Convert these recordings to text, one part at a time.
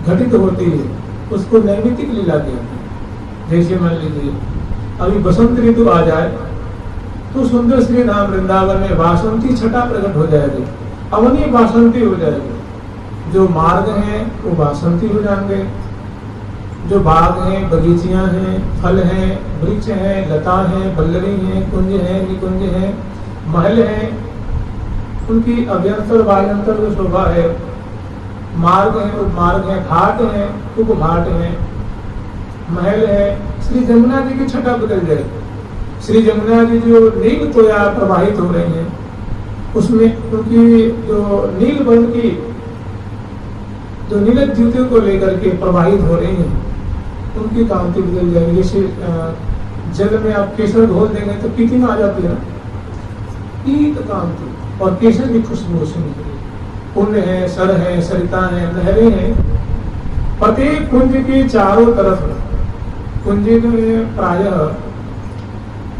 घटित होती है उसको नैमित्तिक लीला कहते हैं। जैसे मान लीजिए अभी बसंत ऋतु आ जाए तो सुंदर श्री धाम वृंदावन में वासंती छटा प्रकट हो जाएगी, अवनी वासंती हो जाएगी। जो मार्ग हैं वो वासंती हो जाएंगे, जो बाग हैं, बगीचियां हैं, फल हैं, वृक्ष हैं, लता हैं, बल्लरी हैं, कुंज हैं, निकुंज हैं, महल हैं, उनकी अभ्यंतर बाह्यंतर जो शोभा है, मार्ग हैं, उपमार्ग हैं, घाट हैं, उपघाट हैं, महल है। श्री जमुना जी की छटा बदल जाएगी। श्री जमुना जी जो नील तोया प्रवाहित हो रही हैं उसमें उनकी जो नील वर्ण की जो नीलक ज्योतियों को लेकर के प्रवाहित हो रही हैं उनकी कांति बदल जाएगी। जैसे जल में आप केसर घोल देंगे तो पीती में आ जाती है पीत कांति, और केसर की खुशबू से निकली। पुण्य है, सर है, सरिता है, नहरें हैं। प्रत्येक कुंज के चारों तरफ, कुंज में प्रायः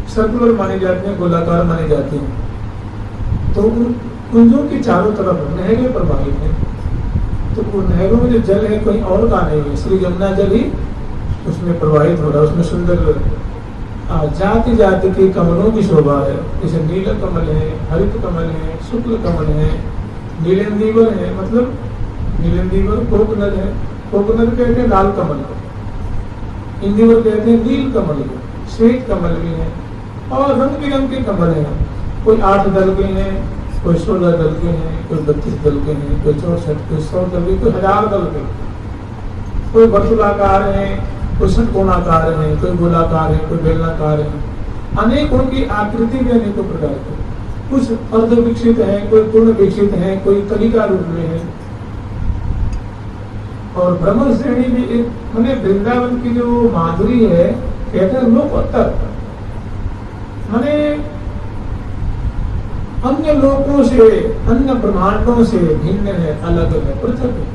सर्कुलर माने जाते हैं, गोलाकार माने जाते हैं, तो उन कुंजों के चारों तरफ नहरें प्रवाहित हैं। तो वो नहरों में जो जल है कहीं और का नहीं है, श्री यमुना जल ही उसमें प्रवाहित हो रहा है। उसमें सुंदर जाति जाति के कमलों की शोभा है। जैसे नील कमल है, हरित कमल है, शुक्ल कमल है, नीलेंदीवर है, मतलब नीलेंदीवर कोकनल है, कोकनल कहते हैं लाल कमल को, इंदीवर कहते हैं नील कमल को, श्वेत कमल भी है, और रंग बिरंग के कमल हैं। कोई 8 दल के हैं, कोई 16 दल के हैं, कोई 32 दल के हैं, कोई 64, कोई 100 दल के, कोई 1000 दल के, कोई वर्तुलाकार है, कोई षटकोणाकार है, कोई गोलाकार है, कोई बेलनाकार है। अनेक उनकी आकृति भी अनेकों प्रकार की, कुछ अर्ध विकसित है, कोई पूर्ण विकसित है, कोई कलिका रूप में है। और ब्रह्म श्रेणी भी एक मैंने वृंदावन की जो माधुरी है कहते हैं लोकोत्तर, माने अन्य लोकों से, अन्य ब्रह्मांडों से भिन्न है, अलग है, पृथक है।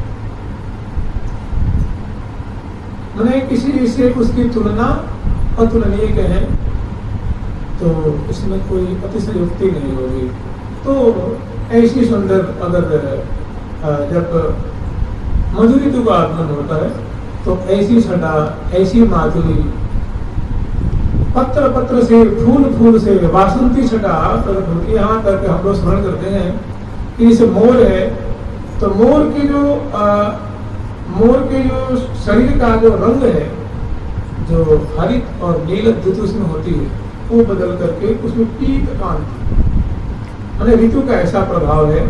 मैंने किसी से उसकी तुलना अतुलनीय कहे तो इसमें कोई अतिशयोक्ति नहीं होगी। तो ऐसी सुंदर अगर जब मधुर ऋतु का आगमन होता है तो ऐसी छटा, ऐसी माधुरी, पत्र पत्र से, फूल फूल से वासंती छटा प्रकट होती है। यहाँ तक हम लोग स्मरण करते हैं कि जैसे मोर है तो मोर के जो शरीर का जो रंग है, जो हरित और नील ऋतु उसमें होती है, वो बदल करके उसमें पीत कांति, माने ऋतु का ऐसा प्रभाव है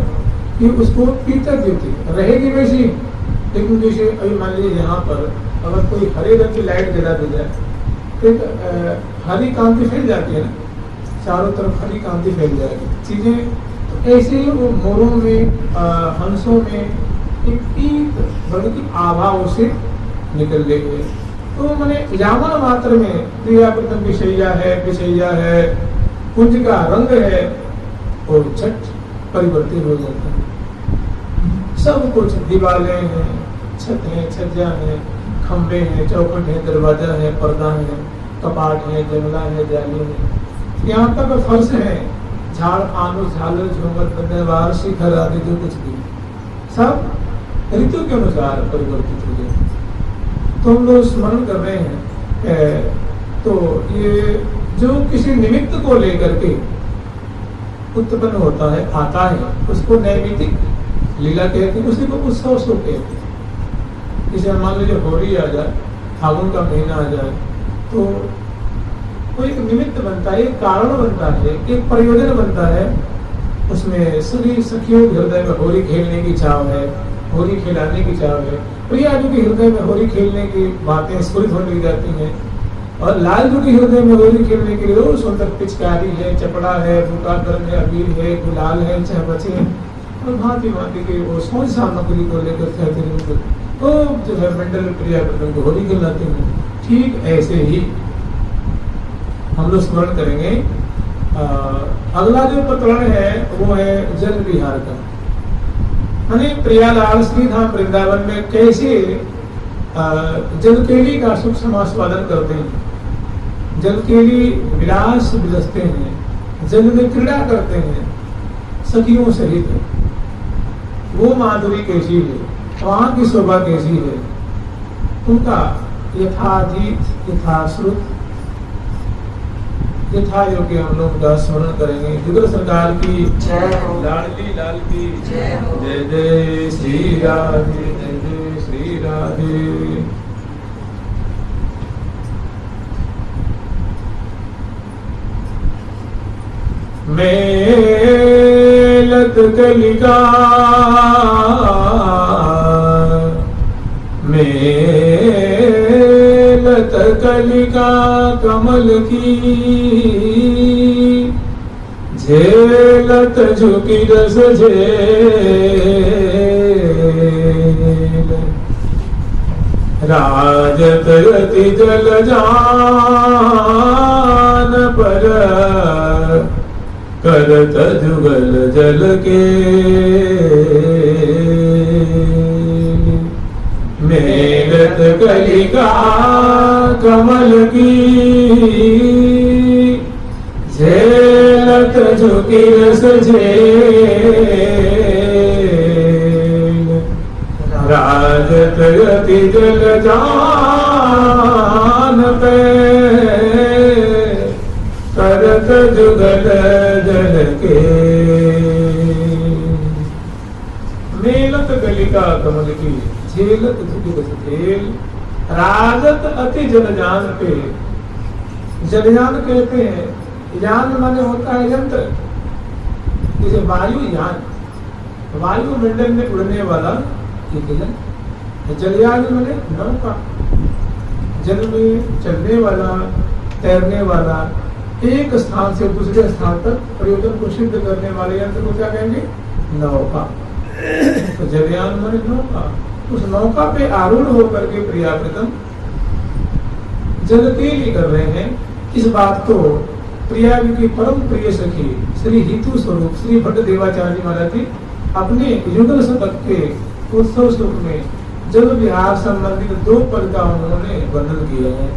कि उसको पीतक ज्योति रहेगी वैसी। लेकिन जैसे अभी मान लीजिए यहाँ पर अगर कोई हरे रंग की लाइट जला दी जाए तो हरी कांति फैल जाती है ना, चारों तरफ हरी कांति फैल जाएगी चीजें। तो ऐसे ही वो मोरों में, हंसों में एक पीत वर्ण की आभा उसे निकल गई है। तो मैंने यामन मात्र में क्रियापतन विषया है, कुंज का रंग है और छठ परिवर्तित हो जाता है। सब कुछ दीवारें हैं, छत है, छज्जा है, खंबे हैं, चौखट है, दरवाजा है, पर्दा है, कपाट है, जंगला है, जाली है, यहाँ तक फर्श है, झाड़, फानुस, झालर, झूमर, बदनवार, शिखर आदि जो कुछ भी सब ऋतु के अनुसार परिवर्तित हो गए। तो हम लोग स्मरण कर रहे हैं। तो ये जो किसी निमित्त को लेकर के उत्पन्न होता है, आता है, उसको नैमित्तिक लीला कहते हैं, उसी को उत्सव सो कहते हैं। जैसे मान लीजिए होली आ जाए, फागुन का महीना आ जाए, तो वो एक निमित्त बनता है, एक कारण बनता है, एक प्रयोजन बनता है। उसमें सभी सखियों के हृदय में होली खेलने की चाव है, होली खिलाने की चाव है। प्रियाजू के हृदय में होली खेलने की बातें स्फुरित होने लग जाती हैं, और लालजू के हृदय में होली खेलने के लिए सुंदर पिचकारी है, चपड़ा है, बूटा गर्म है, अबीर है, गुलाल है, चहबचे हैं, और भांति भांति के वो सोच सामग्री को लेकर कहते हैं तो जो है मंडल प्रिया को होली खिलाते हैं। ठीक ऐसे ही हम लोग स्मरण करेंगे। अगला जो प्रकरण है वो है जल विहार का, यानी प्रियालाल श्रीधाम वृंदावन में कैसे जलकेली का सुख समास्वादन करते हैं, जलकेली विलास विलसते हैं, जल में क्रीड़ा करते हैं सखियों सहित। वो माधुरी कैसी है, वहां की शोभा कैसी है, उनका यथाजीत यथाश्रुत यथा योग्य हम लोग का स्मरण करेंगे। जुगल सरकार की जय हो। लाडली लाल की जय हो। जय जय श्री राधे जय जय श्री राधे। मेलत कलिका मेलत कलिका कमल की झेलत झुकी रस झेल राजत रति जल जान पर करत जुगल जल के मेरत कलिका कमल की झेलत झुकी रस झेल राजत रति जल जान पे करत जुगल जल के मेलत गलिका कमल की झेलत झुकी रस झेल राजत अति जलजान पे। जलयान कहते हैं, यान माने होता है यंत्र, जैसे वायु यान, वायु मंडल में उड़ने वाला एक यंत्र। जलयान माने नौका, जल में चलने वाला तैरने वाला एक स्थान से दूसरे स्थान तक प्रयोजन को सिद्ध करने वाले यंत्र को क्या कहेंगे? नौका। तो जलयान माने नौका। उस नौका पे आरूढ़ होकर के प्रियाप्रीतम जलकेली कर रहे हैं। इस बात को प्रिया की परम प्रिय सखी श्री हितु स्वरूप श्री भट्ट देवाचार्य महाराज जी अपने युगल शतक के उत्सव श्लोक में जल विहार संबंधित 2 पद का उन्होंने वर्णन किया है।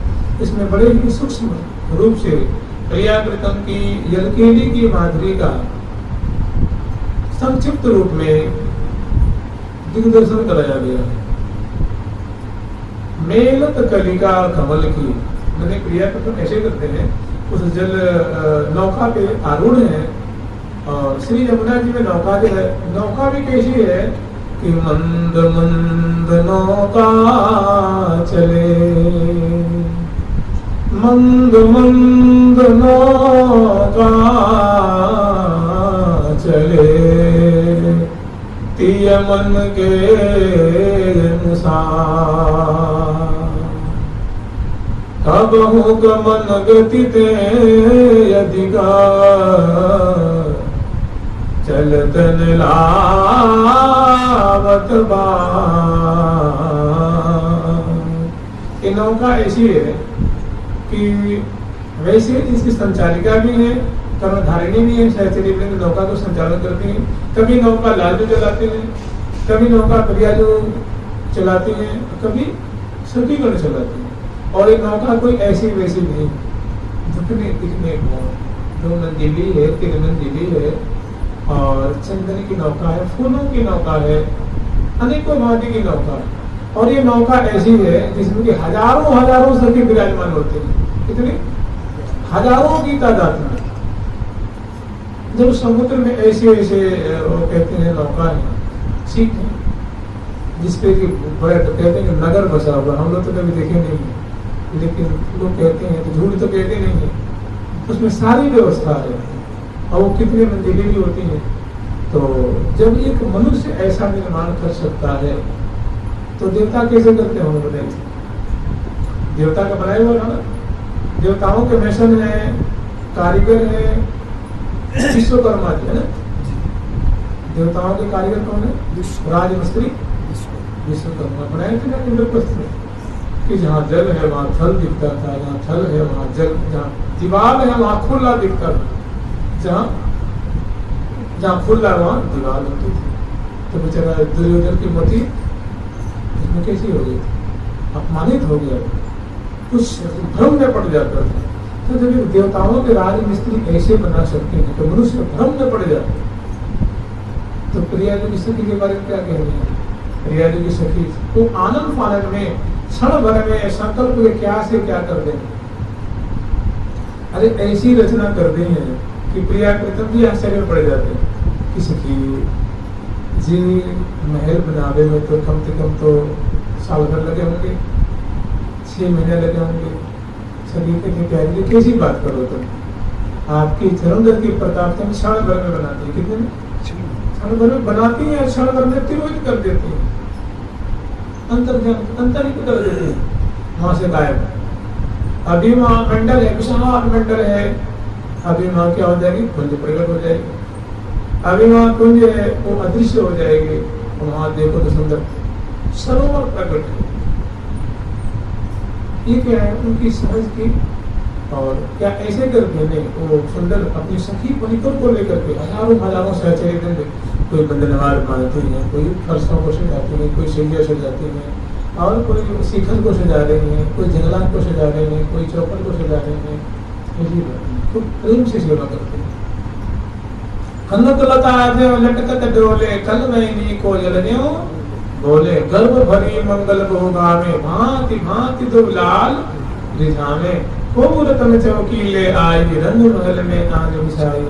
इसमें बड़े ही सूक्ष्म रूप से प्रियाप्रीतम की जलकेली की माधुरी का संक्षिप्त रूप में दिग्दर्शन कराया गया है। मेलत कलिका कमल की मैंने प्रियाप्रीतम ऐसे करते हैं, उस जल नौका पे आरूढ़ है और श्री यमुना जी में नौका जो है, नौका भी कैसी है कि मंद मंद नौका चले, मंद मंद नौका चले तिय मन के अनुसार। कबहु गमन गति ते अधिकार चलतन लावत बार। ये नौका ऐसी है कि वैसे इसकी संचालिका भी है, कर्मधारिणी भी है, सहचरी भी नौका को संचालन करती है। कभी नौका लालू चलाते हैं, कभी नौका प्रियाजू चलाती हैं, कभी सखीगण चलाती हैं। और एक नौका कोई ऐसी वैसी नहीं, दिखने को 2 मंजिली है, 3 मंजिली है और चंदन की नौका है, फूलों की नौका है, अनेकों भांति की नौका है। और ये नौका ऐसी है जिसमें कि हजारों हजारों सखी विराजमान होते हैं, कितने हजारों की तादाद में। जब समुद्र में ऐसे ऐसे वो कहते हैं नौका है, सीख है, जिसपे कि बड़े कहते हैं कि नगर बसा हुआ, हम लोग तो कभी देखे नहीं है, लेकिन लोग कहते हैं तो झूठ तो कहते नहीं है, उसमें सारी व्यवस्था है और वो कितने मंजिलें भी होती हैं। तो जब एक मनुष्य ऐसा निर्माण कर सकता है तो देवता कैसे करते होंगे बताइए? देवता का बनाया हुआ ना, देवताओं के मिशन है, कारीगर है, विश्वकर्मा जी है ना। देवताओं के कारीगर कौन है? राजमिस्त्री विश्वकर्मा बनाए थे ना इंद्रप्रस्थ में, कि जहाँ जल है वहाँ थल दिखता था, जहाँ थल है वहाँ जल, जहाँ दीवार है वहाँ खुला दिखता था, जहाँ खुला वहाँ दीवार होती थी। तो बेचारा दुर्योधन की मति इसमें कैसी हो गई, अपमानित हो गया, कुछ भ्रम में पड़ जाता था। तो जब देवताओं के राज मिस्त्री ऐसे बना सकते हैं तो मनुष्य भ्रम में पड़ जाता है। तो प्रिया जी के बारे में क्या कह रहे हैं? प्रिया जी की सखी वो आनंद फानन में क्षण भर में संकल्प के क्या से क्या कर देंगे। अरे ऐसी रचना कर दी है कि प्रिया प्रीतम जी आश्चर्य पड़ जाते हैं कि सखी जी महल बनावे में तो कम से कम तो साल भर लगे होंगे, 6 महीने लगे होंगे। सखी के प्यारी जी कैसी बात करो तुम, आपकी धर्मधर की प्रताप से क्षण भर में बनाती है। कितने में क्षण भर में बनाती है, क्षण भर में तिरोहित कर देती है, अंतरित कर देती है, वहां से गायब। अभी वहां मंडल है, विशाल मंडल है, अभी वहां क्या हो जाएगी, कुंज प्रकट हो जाएगी। अभी वहां कुंज है वो अदृश्य हो जाएगी, वहां देखो तो सुंदर सरोवर प्रकट है। ये क्या है उनकी समझ की। और क्या ऐसे करके नहीं वो सुंदर अपनी सखी पनिकों को लेकर के हजारों सहचर्य देंगे। कोई बंधनवार बांधते हैं, कोई फरसों को सजाते हैं, कोई सैया सजाते हैं, और कोई शिखर को सजा रहे हैं, कोई जंगलात को सजा रहे हैं, कोई चौपड़ को सजा रहे हैं। ऐसी खूब प्रेम से सेवा करते हैं। कनक लता लटकत डोले कल मैनी को जलन्यो बोले गर्भ भरी मंगल भोगा में भांति भांति दो लाल रिझावे रतन चौकी ले आई रंग महल में आन बिछाई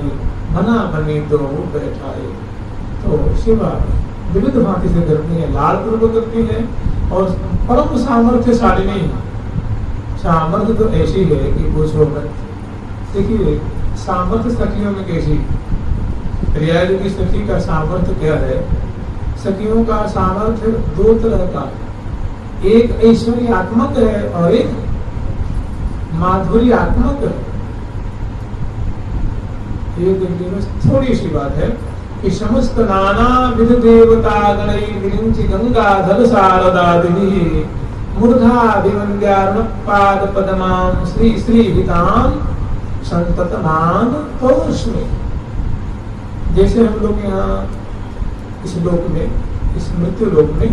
बना बनी दो बैठाई। तो शिवा विविध भांति से करती है, लाल पूर्वक करती है और परम सामर्थ्यशालिनी। सामर्थ्य तो ऐसी है कि पूछो मत। देखिए सामर्थ्य सखियों में कैसी, प्रिया जी की सखी का सामर्थ्य क्या है। सखियों का सामर्थ्य 2 तरह का, एक ऐश्वर्यात्मक है और एक माधुर्यात्मक है। ये देखने में थोड़ी सी बात है कि समस्त नाना विध देवता गणई विरिंचि गंगाधर शारदा देवी मूर्धा दिवंद्यारुण पाद पद्मां श्री श्री हितां संततमान पौष्मे। जैसे हम लोग यहाँ इस लोक में, इस मृत्यु लोक में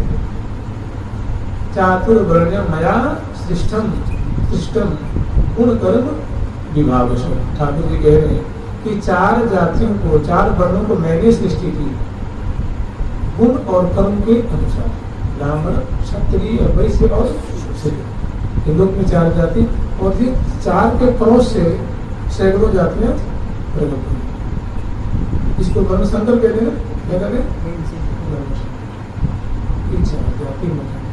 चातुर्वर्ण मया सृष्टम सृष्टम गुण कर्म विभाग। ठाकुर जी कह रहे हैं कि 4 जातियों को, 4 वर्णों को मैंने सृष्टि की गुण और कर्म के अनुसार। ब्राह्मण, क्षत्रिय, वैश्य और शूद्र, इन लोग में 4 जाति और फिर 4 के क्रॉस से सैकड़ों जातियां प्रकट हुई। इसको वर्ण संकर कहते हैं। क्या कहते हैं?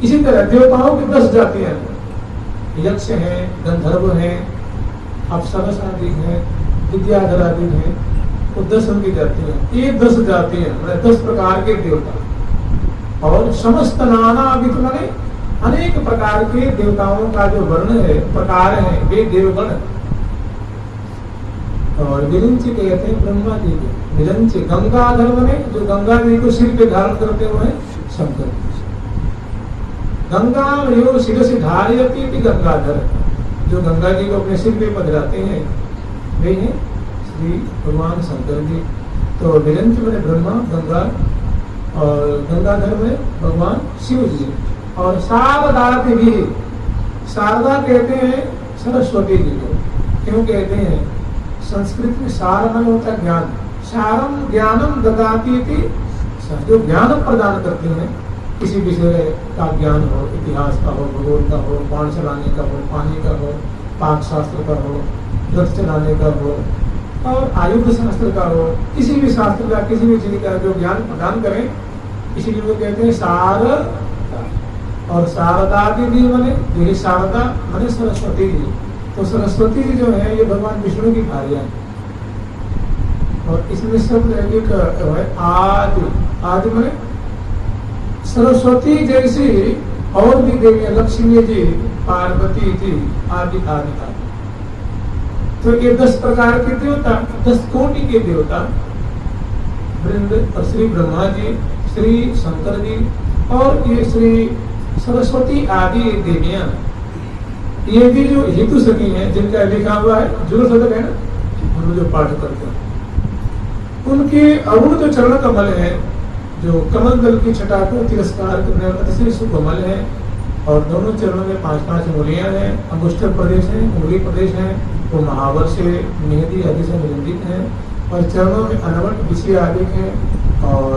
इसी तरह देवताओं की 10 जातियां हैं, यक्ष हैं, गंधर्व हैं, अप्सरस आदि हैं, विद्याधर आदि हैं। वो 10 उनकी जातियां, ये 10 जातियां मतलब 10 प्रकार के देवता। और समस्त नाना विध माने अनेक प्रकार के देवताओं का जो वर्ण है, प्रकार है, वे देवगण। और विरंच कहते हैं ब्रह्मा जी को। विरंच गंगाधर माने जो गंगा जी को सिर पे धारण करते हुए शंकर। गंगा यो सिर से धारयती भी गंगाधर, जो गंगा जी को अपने सिर पे पधराते हैं वे हैं श्री भगवान शंकर जी। तो विरंच में ब्रह्मा, गंगा, और गंगाधर में भगवान शिव जी। और शारदा भी, शारदा कहते हैं सरस्वती जी को। क्यों कहते हैं? संस्कृत में सार मन होता है ज्ञान, सारम ज्ञानम ददाती थी, जो ज्ञान प्रदान करते हैं। किसी विषय का ज्ञान हो, इतिहास का हो, भूगोल का हो, बाण चलाने का हो, पानी का हो, पाक शास्त्र का हो, रथ चलाने का हो, और आयुध शास्त्र का हो, किसी भी शास्त्र का, किसी भी चीज का जो ज्ञान प्रदान करें, इसीलिए वो कहते हैं सार। और शारदा देवी माने, यही शारदा माने सरस्वती जी। तो सरस्वती जी जो है ये भगवान विष्णु की भार्या है। और इसमें शब्द है आदि। आदि माने सरस्वती जैसी और भी देवियां, लक्ष्मी जी, पार्वती जी, आदि आदि आदि। तो ये 10 प्रकार के देवता, 10 कोटि के देवता वृंद, और श्री ब्रह्मा जी, श्री शंकर जी, और ये श्री सरस्वती आदि देवियां। ये भी जो हितु सखी हैं, जिनका लिखा हुआ है जुल सदक है ना, हम जो पाठ करते हैं, उनके अरुण जो चरण कमल है, जो कमल दल की छटा को तिरस्कार करने वाला अतिशय सुकमल है। और दोनों चरणों में 5-5 उंगलियां हैं, अंगुष्ठ प्रदेश है, उंगली प्रदेश है, वो महावर से, मेहंदी आदि से निबंधित है। और चरणों में अनवट, विषय आदि है, और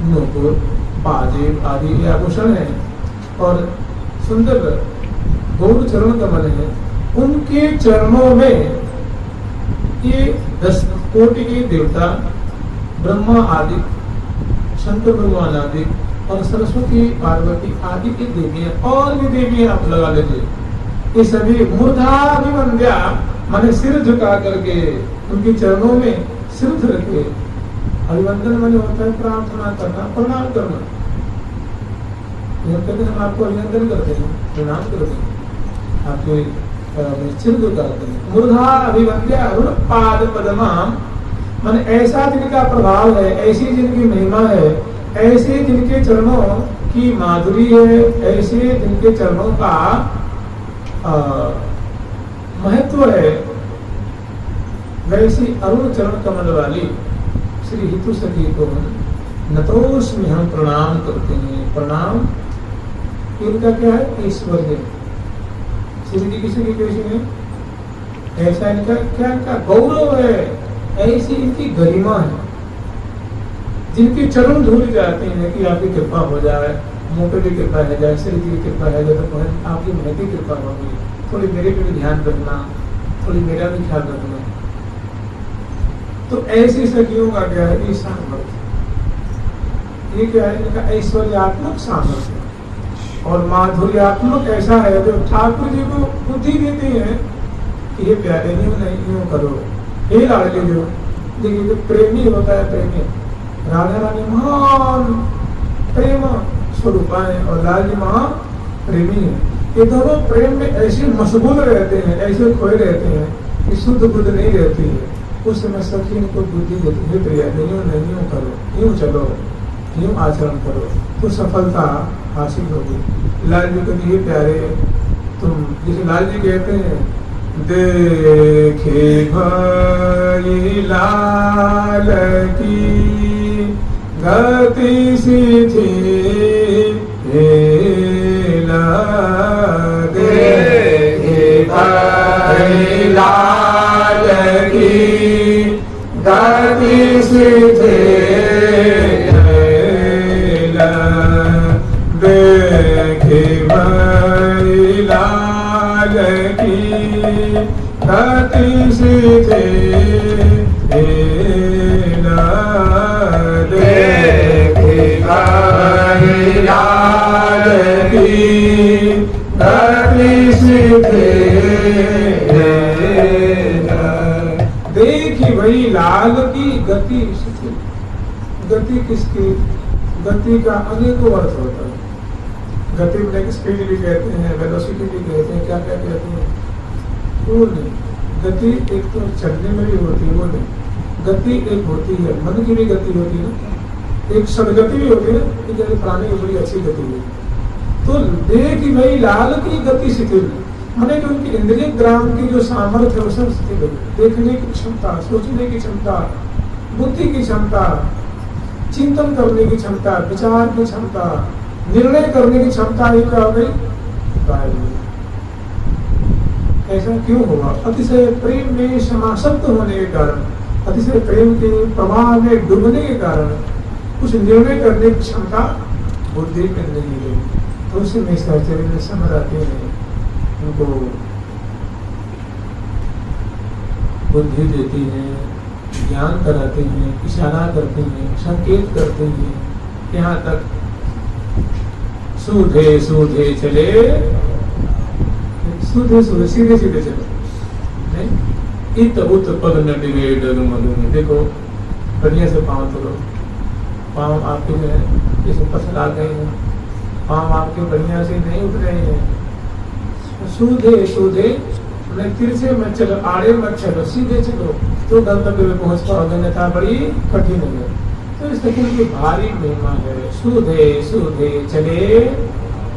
नूपुर, पाजेब आदि ये आभूषण है और सुंदर गौर चरण कमल है, उनके चरणों में ये 10 कोटि के देवता, ब्रह्मा आदि, शंकर भगवान आदि और सरस्वती पार्वती आदि की देवियां और भी देवियां आप लगा लीजिए, ये सभी मूर्धाभिवंद्या माने सिर झुका करके उनके चरणों में सिर धर के, अभिवंदन माने होता है प्रार्थना करना, प्रणाम करना। कहते हम आपको अभिनंदन करते हैं, प्रणाम करते हैं, आपके सिर झुकाते हैं। मूर्धा अभिवंद्या अरुण पाद पद्माम माने ऐसा जिनका प्रभाव है, ऐसी जिनकी महिमा है, ऐसे जिनके चरणों की माधुरी है, ऐसे जिनके चरणों का महत्व है, वैसी अरुण चरण कमल वाली श्री हितु सखी को नतोस्मि हम प्रणाम करते हैं। प्रणाम इनका क्या है? ऐश्वर्य। श्री जी किसी की कैसी है? ऐसा इनका क्या इनका गौरव है, ऐसी इनकी गरिमा है। जिनके चरण धूल जाते हैं कि आपकी कृपा हो जाए, मुंह पे भी कृपा है जाए, श्री जी की कृपा है जाए, तो आपकी महती कृपा होगी, थोड़ी मेरे पे भी ध्यान रखना, थोड़ी मेरा भी ख्याल रखना। तो ऐसी सखियों का क्या है? ये सामर्थ्य, ये क्या है? इनका ऐश्वर्यात्मक सामर्थ्य और माधुर्यात्मक ऐसा है जो ठाकुर जी को बुद्धि देते हैं कि ये प्यारे यूं करो, हे लाडले जो। देखिए जो प्रेमी होता है, प्रेमी राधा रानी महान प्रेम स्वरूपा है और लाल जी महान प्रेमी है। ये दोनों प्रेम में ऐसे मशगूल रहते हैं, ऐसे खोए रहते हैं कि शुद्ध बुद्ध नहीं रहती है। उस समय सखी इनको बुद्धि देती है, प्रिया यूं करो, यूं चलो, यूं आचरण करो तो सफलता हासिल होगी। लाल जी को दिए प्यारे, तुम जिसे लाल जी कहते हैं, देखे भाई लाल की गति सीधी देखे भाई लाल की गति सीधी देखे भाई लाल की गति सीधी देखे भाई लाल की गति सीधी देखी वही लाल की गति शिथिल। गति किसकी? गति का अनेकों अर्थ होता है। गति में स्पीड भी कहते हैं, वेलोसिटी भी कहते हैं, क्या क्या कहते हैं, वो नहीं। गति एक तो चलने में भी होती है, वो नहीं। गति एक होती है, मन की भी गति होती है ना, एक सदगति भी होती है ना, कि जैसे प्राणी की बड़ी अच्छी गति है। तो देख भाई लाल की गति शिथिल, मैंने जो उनकी इंद्रिय ग्राम की जो सामर्थ्य है वो सब शिथिल है। देखने की क्षमता, सोचने की क्षमता, बुद्धि की क्षमता, चिंतन करने की क्षमता, विचार की क्षमता, निर्णय करने की क्षमता ही क्या हो गई? गायब हो गई। ऐसा क्यों हुआ? अतिशय प्रेम में समासक्त होने के कारण, अतिशय प्रेम के प्रवाह में डूबने के कारण कुछ निर्णय करने की क्षमता बुद्धि में नहीं रही। तो उसी में सहचर्य समझ आते हैं, उनको बुद्धि देती है, ज्ञान कराते हैं, इशारा करते हैं, संकेत करते हैं, यहाँ तक सूधे सूधे चले, सूधे सूधे सीधे सीधे चले, नहीं इत उत पग न डिगे डगमग में। देखो बढ़िया से पाँव तोड़ो, पाँव आपके जो है जैसे पसंद आ गए हैं, पाँव आपके बढ़िया से नहीं उठ रहे हैं। सूधे सूधे तिरछे मत चलो, आड़े मत चलो, सीधे चलो तो गंतव्य में पहुंच पाओगे, अन्यथा बड़ी कठिन है। तो इस तरह की भारी महिमा है। सूधे सूधे चले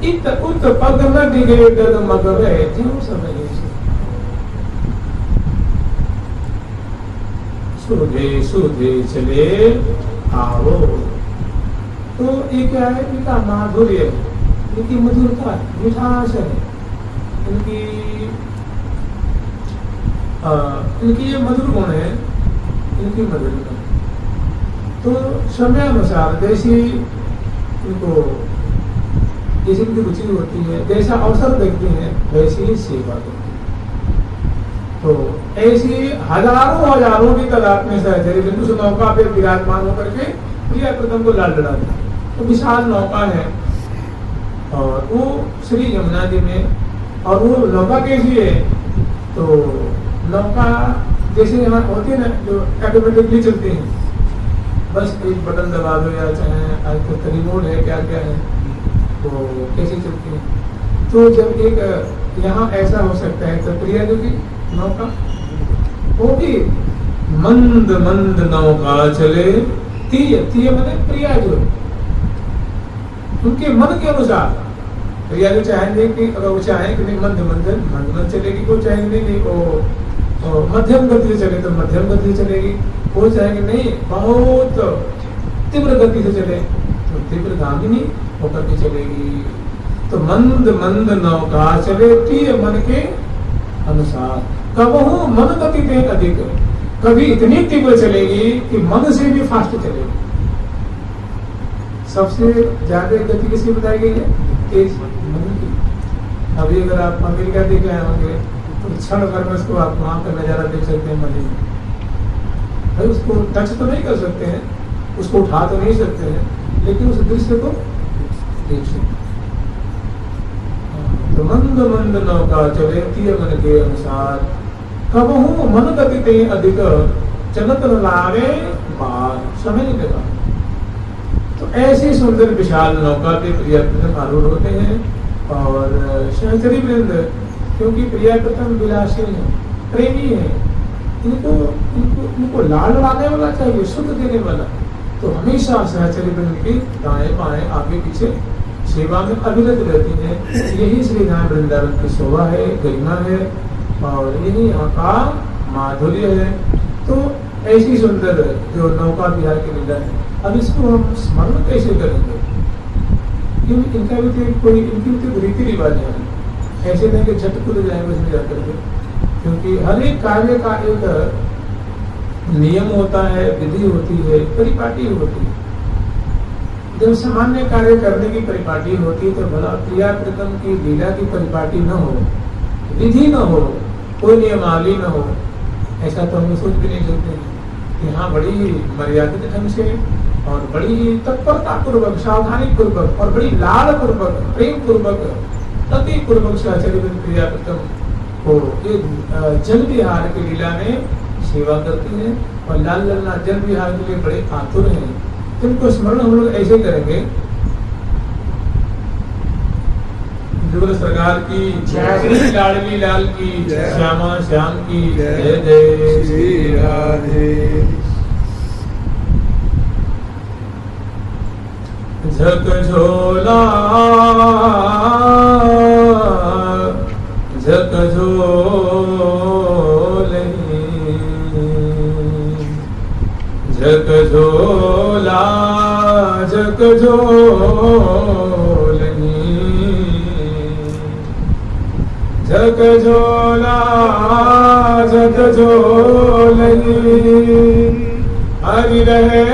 इत उत पग न डिगे डगमग में, ज्यों समय सूधे सूधे चले आओ। तो ये क्या है? इनका माधुर्य, इनकी मधुरता, मिठास है, इनकी ये मधुर गुण है, इनकी मधुरता। तो समय अनुसार जैसी उनको जैसे उनकी रुचि होती है, जैसा अवसर देखते हैं वैसी ही सेवा करते हैं। तो ऐसी हजारों की तादाद में सहचरी बिंदु से नौका पे विराजमान होकर के प्रिया प्रीतम को लाल लड़ाते हैं। तो विशाल नौका है और वो श्री यमुना जी में, और वो नौका कैसी है, तो नौका जैसे यहाँ होती है ना जो ऑटोमेटिकली चलती है, बस एक बटन दबा दो या चाहे आजकल तो रिमोट है क्या क्या है, तो कैसे चलती है। तो जब एक यहाँ ऐसा हो सकता है तो प्रिया जो की नौका वो भी मंद मंद नौका चले, तीय मैंने प्रिया जो उनके मन के अनुसार प्रिया जो चाहेंगे कि अगर वो चाहें कि नहीं मंद मंद चलेगी, वो चाहेंगे नहीं वो मध्यम गति से चले तो मध्यम गति से चलेगी, वो चाहेंगे नहीं बहुत तीव्र गति से चले तो तीव्र गामिनी होकर के चलेगी। तो मंद मंद नौका चले तीय मन के अनुसार, कबहू मन गति दे अधिक, कभी इतनी तीव्र चलेगी कि मन से भी फास्ट चलेगी। सबसे ज्यादा गति किसकी बताई गई है, तेज मन की। अभी अगर आप अमेरिका देख आए होंगे तो क्षण भर में उसको आप वहां का नजारा देख सकते हैं मजे में। भाई उसको टच तो नहीं कर सकते हैं, उसको उठा तो नहीं सकते हैं, लेकिन उस दृश्य को देख सकते हैं। तो मंद मंद नौका चले तीय मन के अनुसार, कबहू मन गति ते अधिक, चलत लावे बार, समय नहीं लगा। तो ऐसी सुंदर विशाल नौका पे प्रिया प्रीतम आरूढ़ होते हैं। और सहचरी वृंद क्योंकि प्रिया प्रीतम विलासी है, प्रेमी है, इनको लाल लगाने वाला चाहिए, सुख देने वाला। तो हमेशा सहचरी वृंद की दाएं बाएं आगे पीछे सेवा में अभिरत रहती है। यही श्री धाम वृंदावन की शोभा है, गरिमा है, और यही यहाँ का माधुर्य है। तो ऐसी सुंदर जो नौका विहार की लीला है, अब इसको हम स्मरण कैसे करेंगे? इनका भी कोई इनकी भी रीति रिवाज है, ऐसे नहीं कि झट खुल जाए बस में जाकर के, क्योंकि हर एक कार्य का एक नियम होता है, विधि होती है, परिपाटी होती है। जब सामान्य कार्य करने की परिपाटी होती है तो भला प्रिया प्रीतम की लीला की परिपाटी न हो, विधि न हो, कोई नियमावली न हो, ऐसा तो हम सोच भी नहीं सकते। यहाँ बड़ी मर्यादित ढंग से और बड़ी तत्परता पूर्वक, सावधानी पूर्वक और बड़ी लाल पूर्वक, प्रेम पूर्वक, अति पूर्वक सहचरी प्रिया प्रीतम को जल विहार की लीला में सेवा करती है। और लाल ललना जल विहार के लिए बड़े आतुर हैं। इनको स्मरण हम लोग ऐसे करेंगे, जुगल सरकार की जय, लाडली लाल की जय, श्यामा श्याम की जय, जय श्री राधे। झक झोला झक झोले, झक झोला झक झोलनी, झक झोला झक झोलनी, हरि रहे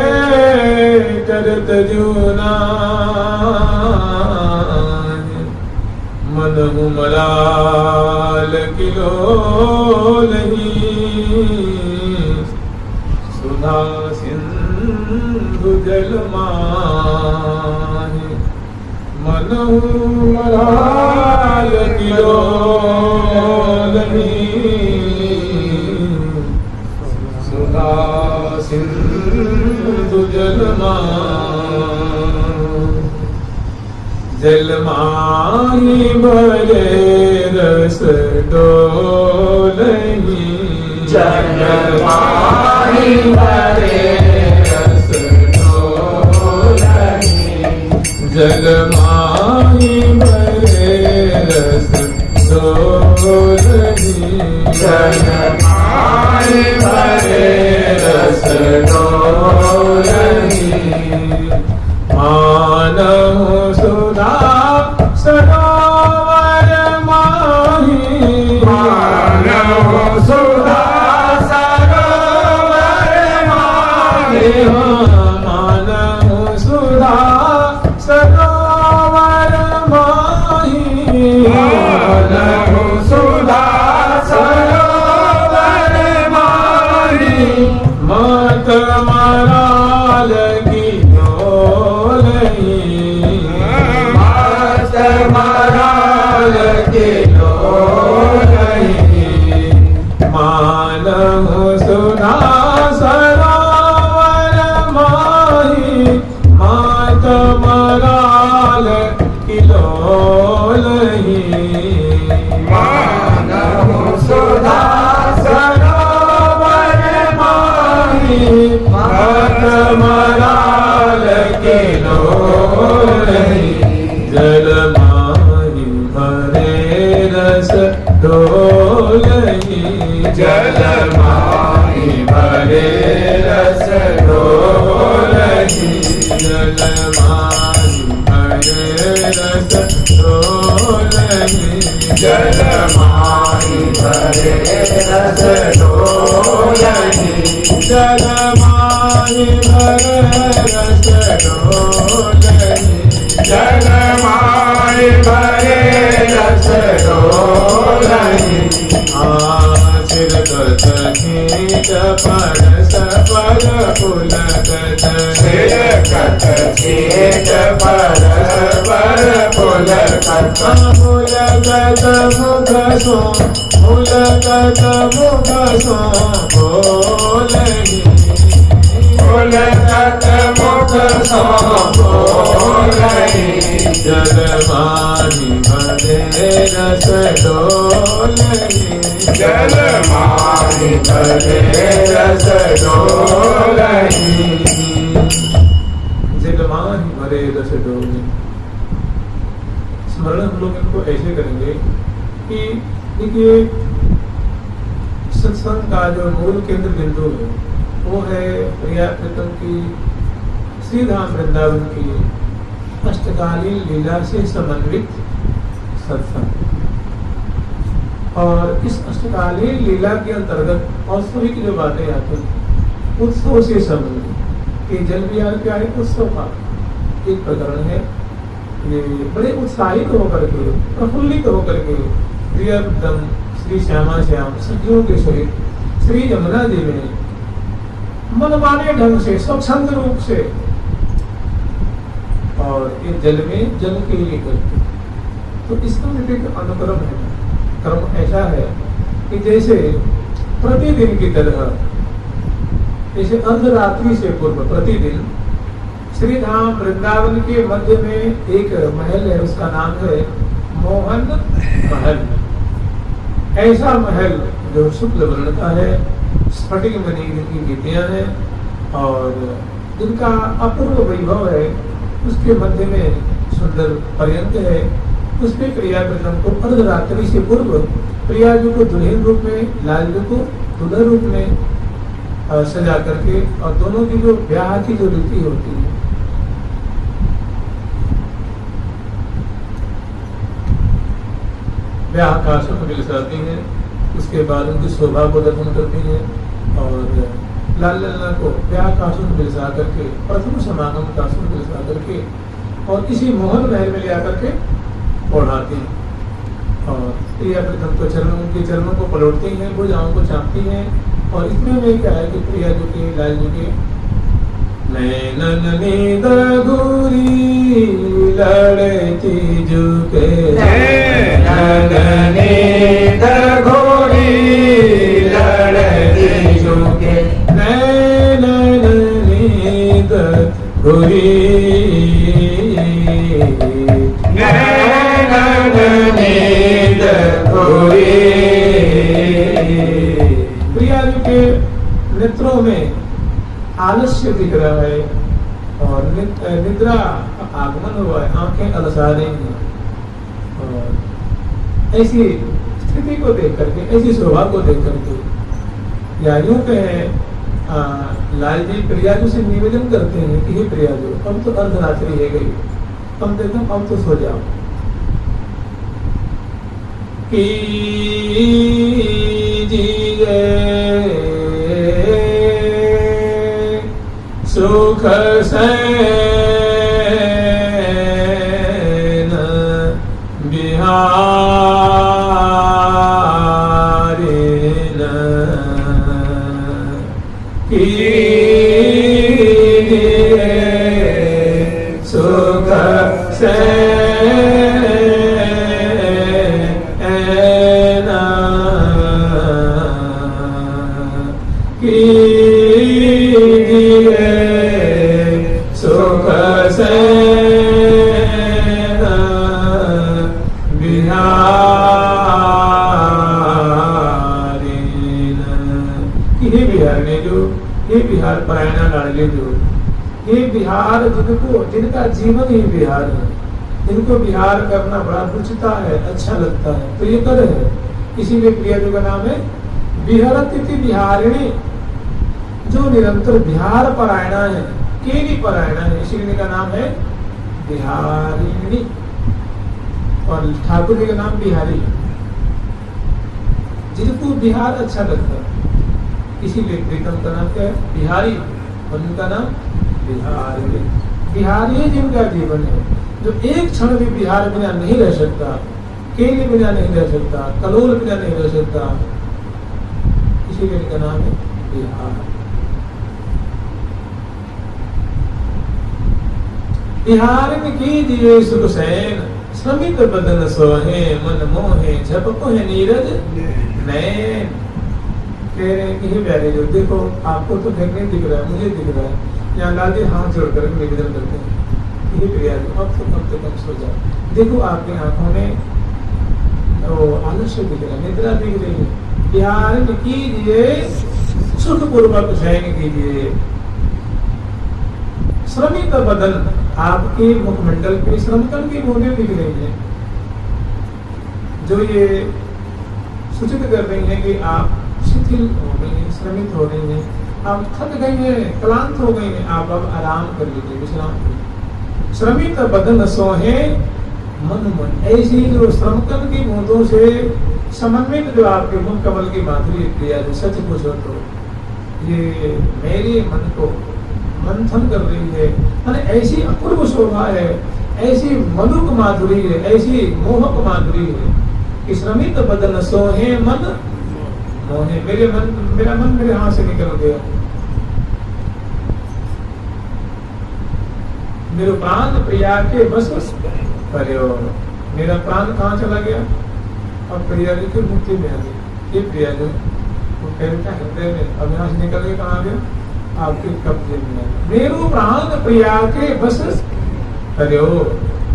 करत जूना, मन मलाल किलोलही, सुधा सिंधु जल माहि, मन मलाल किलोलही, सुधा सिंधु जल जल माही भरे रस डोलही, जल माही भरे रस डोलही, जल माही भरे रस डोलही, जल माही भरे रस डोलही, मानव सुधा सरोवर माही, मानव सुधा सरोवर माही, मानव सुधा मराल के लोलही मानहु सुना सरोवर माही मात मराल की लोलही मानहु सुधा सरोवर माही मात मराल के लोलही जल माही भरे रस डोलही जल माही भरे रस डोलही जल माही भरे रस डोलही जल माही भरे रस डोलही जल माही भरे रस डोलही जल माही भरे रस डोलही आचिर कथ खींच परस पर पुलकत सिर कथ छेद परस पर पुलकत पुलकत मुख सो पुलकत मुख सो बोलही पुलकत मुख सो बोलही जल माही भरे रस डोलही जल माही भरे रस डोलही जल माही भरे रस डोलही। स्मरण हम लोग इनको ऐसे करेंगे कि देखिए सत्संग का जो मूल केंद्र बिंदु है वो है प्रिया प्रीतम की श्री धाम वृंदावन की अष्टकालीन लीला से समन्वित सत्संग और इस अष्टकालीन लीला के अंतर्गत वास्तविक जो बातें आती हैं उत्सव से संबंधित कि जल विहार क्या है उत्सव का एक प्रकरण है। ये बड़े उत्साहित होकर के प्रफुल्लित होकर के प्रियतम श्री श्यामा श्याम सखियों के सहित श्री यमुना जी में मनमाने ढंग से स्वच्छंद रूप से और ये जल में जल के लिए करते तो इसका एक अनुक्रम है। क्रम ऐसा है कि जैसे प्रतिदिन की तरह जैसे अर्धरात्रि से पूर्व प्रतिदिन श्री धाम वृंदावन के मध्य में एक महल है, उसका नाम है मोहन महल। ऐसा महल जो शुक्ल वर्ण का है, स्फटिक मणि की गीतियां हैं और जिनका अपूर्व वैभव है, उसके मध्य में सुंदर पर्यंत है। उसमें प्रिया प्रीतम को अर्धरात्रि से पूर्व प्रिया जी को दुल्हन रूप में, लाल जी को दुल्हन रूप में सजा करके और दोनों की जो ब्याह की जो रीति होती है ब्याह का आसन बिलसाती हैं, उसके बाद उनकी शोभा को दर्शन करती हैं और लाल लल्ला को ब्याह का आसन बिलसा करके प्रथम समागम का आसन बिलसा करके और किसी मोहन महल में ले आकर के ओढ़ाती हैं और प्रिया प्रीतम को उनके चरणों को पलटती हैं, भुजाओं को चापती हैं और इसमें में क्या है कि प्रिया जी के लाल जी के नैनन नींद घूरी लड़ती झुके नैनन नींद घूरी लड़ती झुके नैनन नींद घूरी नैनन नींद घूरी प्रिया जी के नेत्रों में आलस्य दिख रहा है और निद्रा का आगमन हुआ है, आंखें अलसा रही हैं और ऐसी स्थिति को देख करके, ऐसी शोभा को देख करके या यूं कहें लाल जी प्रिया जी से निवेदन करते हैं कि हे प्रिया जी अब तो अर्धरात्रि है गई, कम से कम अब तो सो जाओ। कीजिए सुख सैन बिहारिन कीजिए सुख सैन बिहार परायणा लाडले जो, ये बिहार जिनका जीवन ही बिहार है, जिनको बिहार करना बड़ा रुचता है, अच्छा लगता है, तो ये कर है। इसीलिए प्रिया जी का नाम है बिहारतिथि बिहारिणी, जो निरंतर बिहार परायणा है, केली परायणा है, इसीलिए इनका नाम है बिहारिणी। और ठाकुर जी का नाम बिहारी, जिनको बिहार अच्छा लगता है, इसीलिए प्रीतम का नाम क्या है बिहारी, और उनका नाम बिहारी। बिहारी जिनका जीवन है, जो एक क्षण भी बिहार बिना नहीं रह सकता, केले बिना नहीं रह सकता, कलोल बिना नहीं रह सकता, इसीलिए इनका नाम है बिहार। बिहार में कीजिए सुख सैन, श्रमिक बदन सोहे, मन मोहे झपको है नीरज नैन। कह रहे हैं कि हे प्यारे जो, देखो आपको तो घर नहीं दिख रहा है, मुझे दिख रहा है, यहाँ लाके हाथ जोड़कर निवेदन करते हैं, ये प्रिया जो अब तो कम सो जाओ, देखो आपकी आंखों में आलस्य दिख रहा है, निद्रा दिख रही है, बिहार में कीजिए सुख पूर्वक शयन कीजिए। श्रमिक बदन, आपके मुखमंडल पे श्रमकन की बूंदें दिख रही हैं, जो ये सूचित कर रही हैं कि आप शिथिल हो गई हैं, श्रमित हो रही हैं, आप थक गई हैं, क्लांत हो गई हैं, आप अब आराम कर लीजिए, विश्राम कीजिए। श्रमित बदन सोहे मन मन, ऐसी जो श्रमकन की बूंदों से समन्वित जो आपके मुख कमल की माधुरी प्रिया जो सच पूछो तो ये मेरे मन को मंथन कर रही है, मैंने ऐसी अपूर्व शोभा है, ऐसी मधुक माधुरी है, ऐसी मोहक माधुरी है कि श्रमित बदन सोहे मन मोहे, मेरा मन मेरे हाथ से निकल गया, मेरे प्राण प्रिया के बस पर्यो, मेरा प्राण कहाँ चला गया, अब प्रिया जी की मुक्ति में आ गई। ये प्रिया जो वो कहता हृदय में, अब यहाँ से निकल के कहाँ गया, आपके कब्जे में। मेरू प्राण प्रिया के बस करो,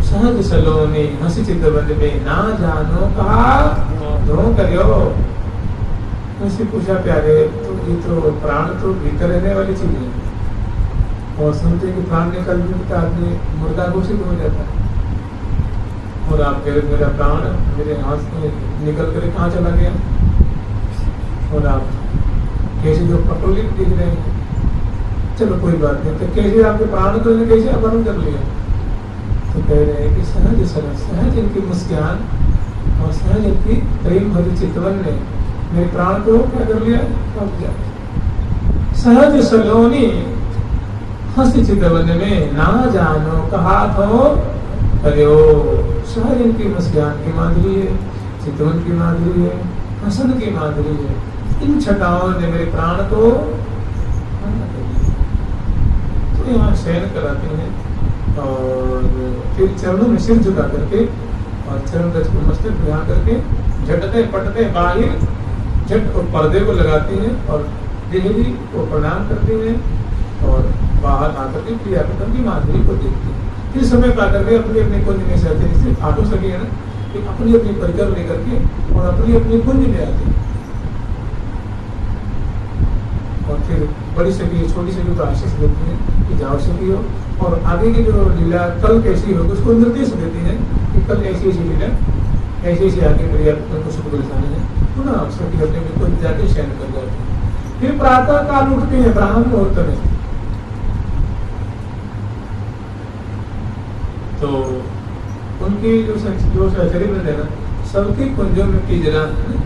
सहज सलोनी हंसी चितवन में ना जानो कहा धो करो। उनसे पूछा प्यारे, तो ये तो प्राण तो भीतर रहने वाली चीज है, और सुनते कि प्राण निकल भी तो आदमी मुर्दा घोषित हो जाता है, और आप कह रहे मेरा प्राण मेरे हाथ में निकल कर कहाँ चला गया, और आप कैसे जो प्रफुल्लित दिख रहे हैं। चलो कोई बात नहीं, तो कैसे आपके प्राण को कैसे अपहरण कर लिया, तो कह रहे हैं कि सहज सरल, सहज इनकी मुस्कान और सहज इनकी प्रेम भरी चितवन ने मेरे प्राण को क्या कर लिया, सहज सलोनी हंस चितवन में ना जानो कहा तो करो। सहज इनकी मुस्कान की माधुरी है, चितवन की माधुरी है, हसन की माधुरी है, इन छटाओं ने मेरे प्राण को तो यहाँ शयन कराते हैं, और फिर चरणों में सिर झुका करके और चरण रज को मस्तक भिड़ा करके झटते पटते बाहिर झट और पर्दे को लगाती हैं और देहरी को प्रणाम करती हैं, और बाहर आकर के प्रिया की माधुरी को देखती हैं। फिर समय पा करके अपनी अपनी कुंज में से आते, जिससे आटो सके है ना, कि अपनी अपनी परिकर लेकर के और अपनी अपनी कुंज में आते हैं, और फिर बड़ी सखी छोटी सखी को आशीष देती है कि जाओ सखी हो, और आगे की जो लीला कल कैसी होगी उसको निर्देश देती है कि कल ऐसी ऐसी लीला ऐसी ऐसी आगे प्रिया को सुख दिलानी है, तो ना सखी अपने कुछ जाके शयन कर जाते हैं। फिर प्रातः काल उठते हैं ब्राह्मण मुहूर्त में, तो उनकी जो शरीर है ना, सबके कुंजों में पिंजरा है,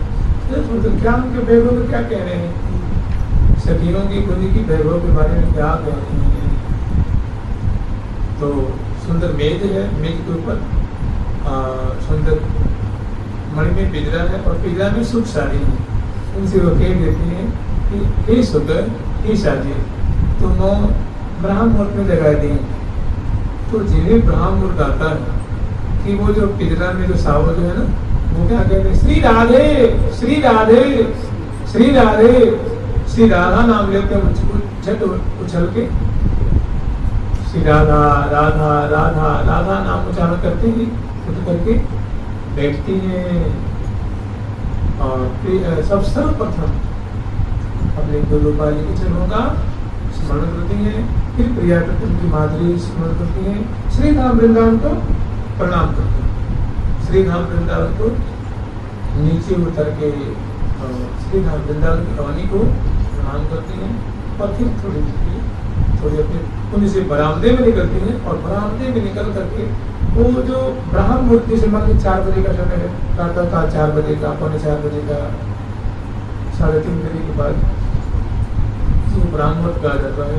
क्या उनके वैभव में क्या कह रहे हैं, सखियों की कुंज की वैभव के बारे में क्या कह रहे हैं। तो सुंदर मेज है, मेज के ऊपर सुंदर मणि में पिंजरा है, और पिंजरा में सुख सारी है। उनसे वो कह देती है कि हे सुख हे साजी, तुम ब्राह्म मुहूर्त में लगा दी। तो जिन्हें ब्राह्म मुहूर्त आता है कि वो जो पिंजरा में जो सावर जो है ना, वो क्या कहते हैं, श्री राधे श्री राधे श्री राधे, श्री राधा नाम लेते हैं झट उछल के, श्री राधा राधा राधा राधा नाम उच्चारण करते ही उठ करके बैठती हैं, और फिर सब सर्वप्रथम अपने गुरु बाली के चरणों का स्मरण करती हैं, फिर प्रिया कृष्ण की माधुरी स्मरण करती हैं, श्री धाम वृंदावन को प्रणाम करती हैं। श्री धाम वृंदावन को नीचे उतर के श्री धाम वृंदावन की अवनी को प्रणाम करती हैं और फिर थोड़ी अपने पुण्य से बरामदे में निकलती हैं और बरामदे में निकल करके वो जो ब्राह्मण मूर्ति से मान 4 बजे का समय है, प्रातः का 4 बजे का, पौने 4 बजे का, 3:30 बजे के बाद जो ब्राह्मण कहा जाता है,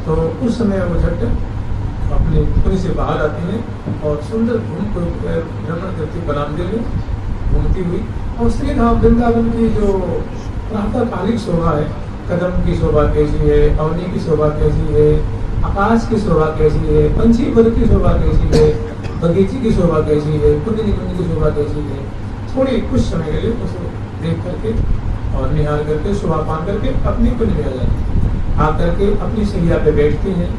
तो उस समय वो झट अपने पुण्य से बाहर आती हैं और सुंदर घूम को भ्रमण करती बरामदे में घूमती हुई। और श्री धाम वृंदावन की जो प्रातःकालिक शोभा है, कदम की शोभा कैसी है, अवनी की शोभा कैसी है, आकाश की शोभा कैसी है, पंछी वर्ग की शोभा कैसी है, बगीचे की शोभा कैसी है, पुण्य निकुंज की शोभा कैसी है, थोड़ी कुछ समय के लिए उसको देख करके और निहार करके शोभा पान करके अपनी पुण्य में आ जाती है। आकर के अपनी सैया पे बैठती हैं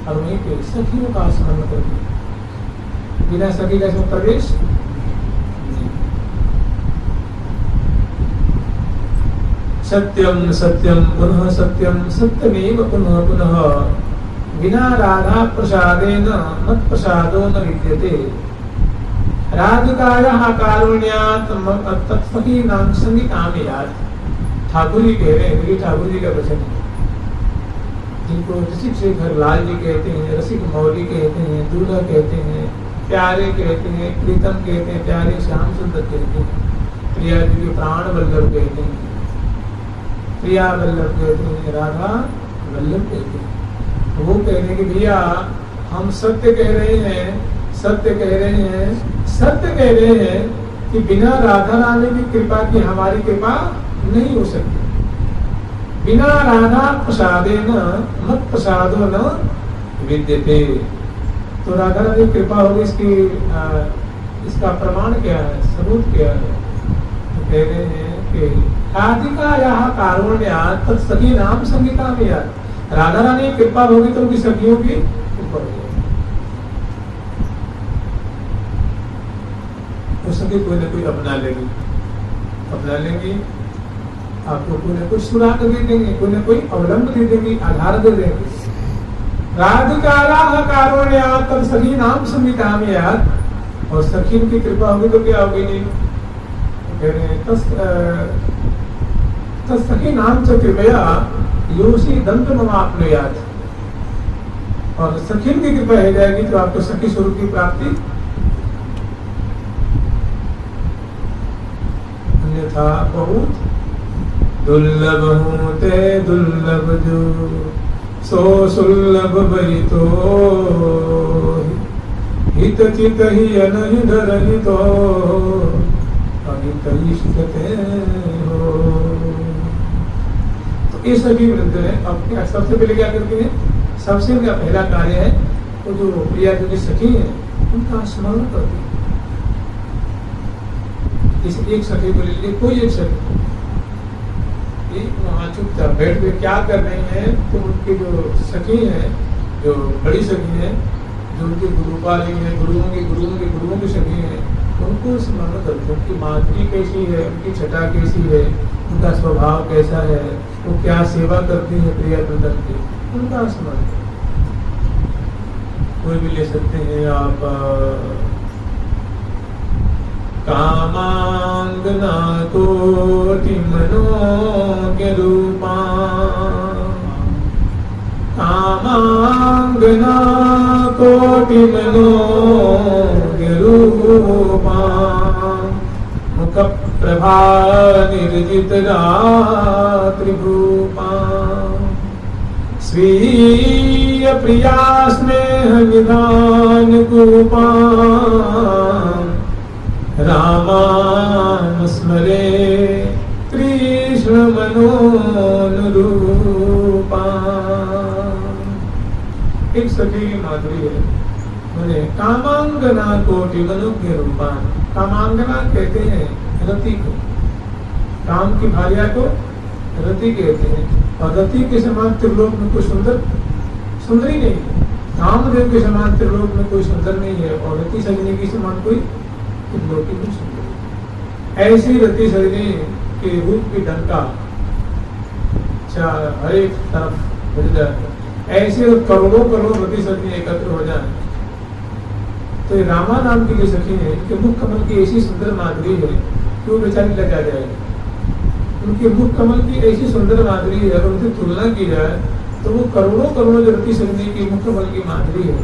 और वहीं पे सखियों का स्मरण करती हैं। बिना सखी का इसमें प्रवेश सत्यम सत्यम पुनः सत्यम सत्यमेव पुनः पुनः बिना राधा प्रसादेन मत प्रसादो न विद्यते। राधिकायाः कारुण्यात् तत्सखीनां संगीतामयात्। ठाकुर जी कह रहे हैं, ये ठाकुर जी का वचन है, जिनको रसिक शेखर लाल जी कहते हैं, रसिक मौली कहते हैं, दूल्हा कहते हैं, प्यारे कहते हैं, प्रीतम कहते हैं, प्यारे श्याम सुंदर कहते हैं, प्रिया जी के प्राण वल्लभ कहते हैं, प्रिया वल्लभ कहते हैं, राधा वल्लभ कहते हैं। तो वो कहने कि भैया हम सत्य कह रहे हैं, सत्य कह रहे हैं, सत्य कह रहे हैं कि बिना राधा रानी की कृपा की हमारी कृपा नहीं हो सकती। बिना राधा प्रसादेन मत प्रसादो न विद्यते। तो राधा रानी की कृपा होगी, इसका प्रमाण क्या है, सबूत क्या है? तो कह रहे हैं कि राधिकायाः कारुण्यात् तत्सखीनां संगीतामयात्। राधा रानी की कृपा होगी तो उनकी सखियों की कृपा होगी। तो सखी कोई ना कोई अपना लेगी, आपको कोई ना कोई सुराग दे देंगे, कोई ना कोई अवलंब दे देंगे, आधार दे देंगे। राधिकायाः कारुण्यात् तत्सखीनां संगीतामयात्। और सखी की कृपा होगी तो क्या होगी? नहीं कह रहे हैं तत्सखीनां च कृपया योषी दंत ममाप्नुयात्। और सखी की कृपा हो जाएगी तो आपको सखी स्वरूप की प्राप्ति। अन्यथा बहुत दुर्लभ होते दुर्लभ जो सो सुलभ भई तो हित चित ही अनहित रहितो अहित इष्टते हो। ये सभी वृद्ध है। अब सबसे पहले क्या करती है? सबसे पहला कार्य है वो जो प्रिया जो सखी है उनका स्मरण करती है। इस एक सखी को ले लीजिए, कोई एक सखी वहाँ चुपचाप बैठ के क्या कर रही है, तो उनकी जो सखी है, जो बड़ी सखी है, जो उनकी गुरुपाली है, गुरुओं की सखी है, उनको स्मरण करते हैं। उनकी माधुरी कैसी है, उनकी छटा कैसी है, उनका स्वभाव कैसा है, वो क्या सेवा करती है प्रिया वृंदन की, उनका स्मरण। कोई भी ले सकते हैं आप। कामांगना कोटि मनोज्ञ रूपा, कामांगना कोटि मनोज्ञ रूपा, मुख प्रभा निर्जित रात्रि भूपा, स्वीय प्रिया स्नेह निधान कूपा, रामाम स्मरे कृष्ण मनोनुरूपा। एक सखी माधुरी है, मैंने कामांगना कोटि मनोज्ञ रूपा। कामांगना कहते हैं रति को, काम की भार्या को रति कहते हैं। और रति के समान त्रिलोक में कोई सुंदरी नहीं है। कामदेव के समान त्रिलोक में कोई सुंदर नहीं है, और रति सजनी के समान कोई त्रिलोक में सुंदर। ऐसी रति सजनी के रूप की डंका हर एक तरफ ऐसे करोड़ों करोड़ रति सखी एकत्र हो जाए तो ये रामा नाम की जो सखी है इनके मुख कमल की ऐसी सुंदर माधुरी है कि वो बेचारी लगा जाएगी। उनके मुख कमल की ऐसी सुंदर माधुरी है, अगर उनसे तुलना की जाए तो वो करोड़ों करोड़ जो रति सखी की मुख कमल की माधुरी है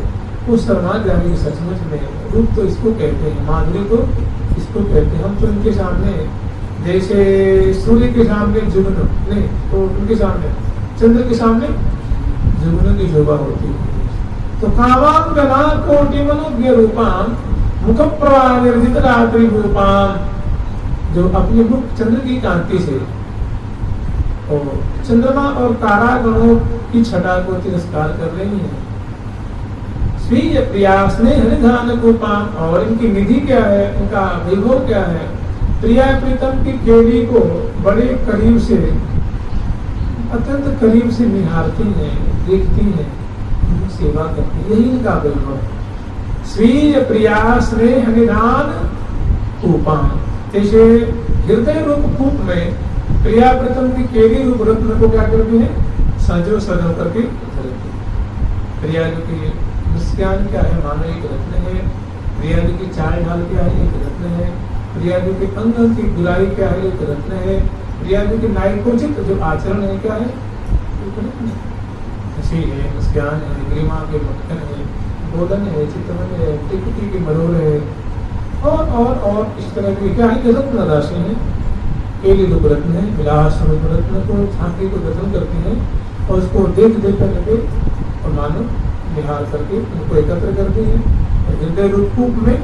वो शर्मा जाएगी सचमुच में। रूप तो इसको कहते हैं, माधुरी तो इसको कहते हैं। हम तो इनके सामने जैसे सूर्य के सामने जुगनू नहीं तो उनके सामने चंद्र के सामने जुगनू की शोभा होती है। तो कामांगना कोटि मनोज्ञ रूपाम मुख प्रवाह निर्जित रात्रि रूपाम, जो अपने मुख चंद्र की कांति से और चंद्रमा और तारागणों की छटा को तिरस्कार कर रही है। स्वीय प्रियास ने हरिधान रूपाम, और इनकी निधि क्या है, इनका वैभव क्या है, प्रिया प्रीतम की केली को बड़े करीब से अत्यंत करीब से निहारती है, देखती है, सेवा करती है, यही इनका वैभव। स्वीय प्रिया स्नेह निधान रूपाम, जैसे हृदय रूप कूप में प्रिया प्रथम की केली रूप रत्न को क्या करती है, सजो सजो करके धरती। प्रिया जी की मुस्कान क्या है, मानो एक रत्न है। प्रिया जी की चाय ढाल क्या है, एक रत्न है। प्रिया जी के अंग की गुलाई क्या है, एक रत्न है। प्रिया जी की नायकोचित जो आचरण है क्या है, एक रत्न है। हंसी है, मुस्कान है, ग्रीमा के मक्खन है, बोधन है, चित्रवन है, टिकटी की मरोड़ है, और इस तरह की क्या है, रत्न राशि है। केली रूप रत्न है, विलास रूप रत्न को झांकी को दर्शन करती है और उसको देख देख कर लगे और मानो निहार करके उनको एकत्र करती है और हृदय रूप कूप में।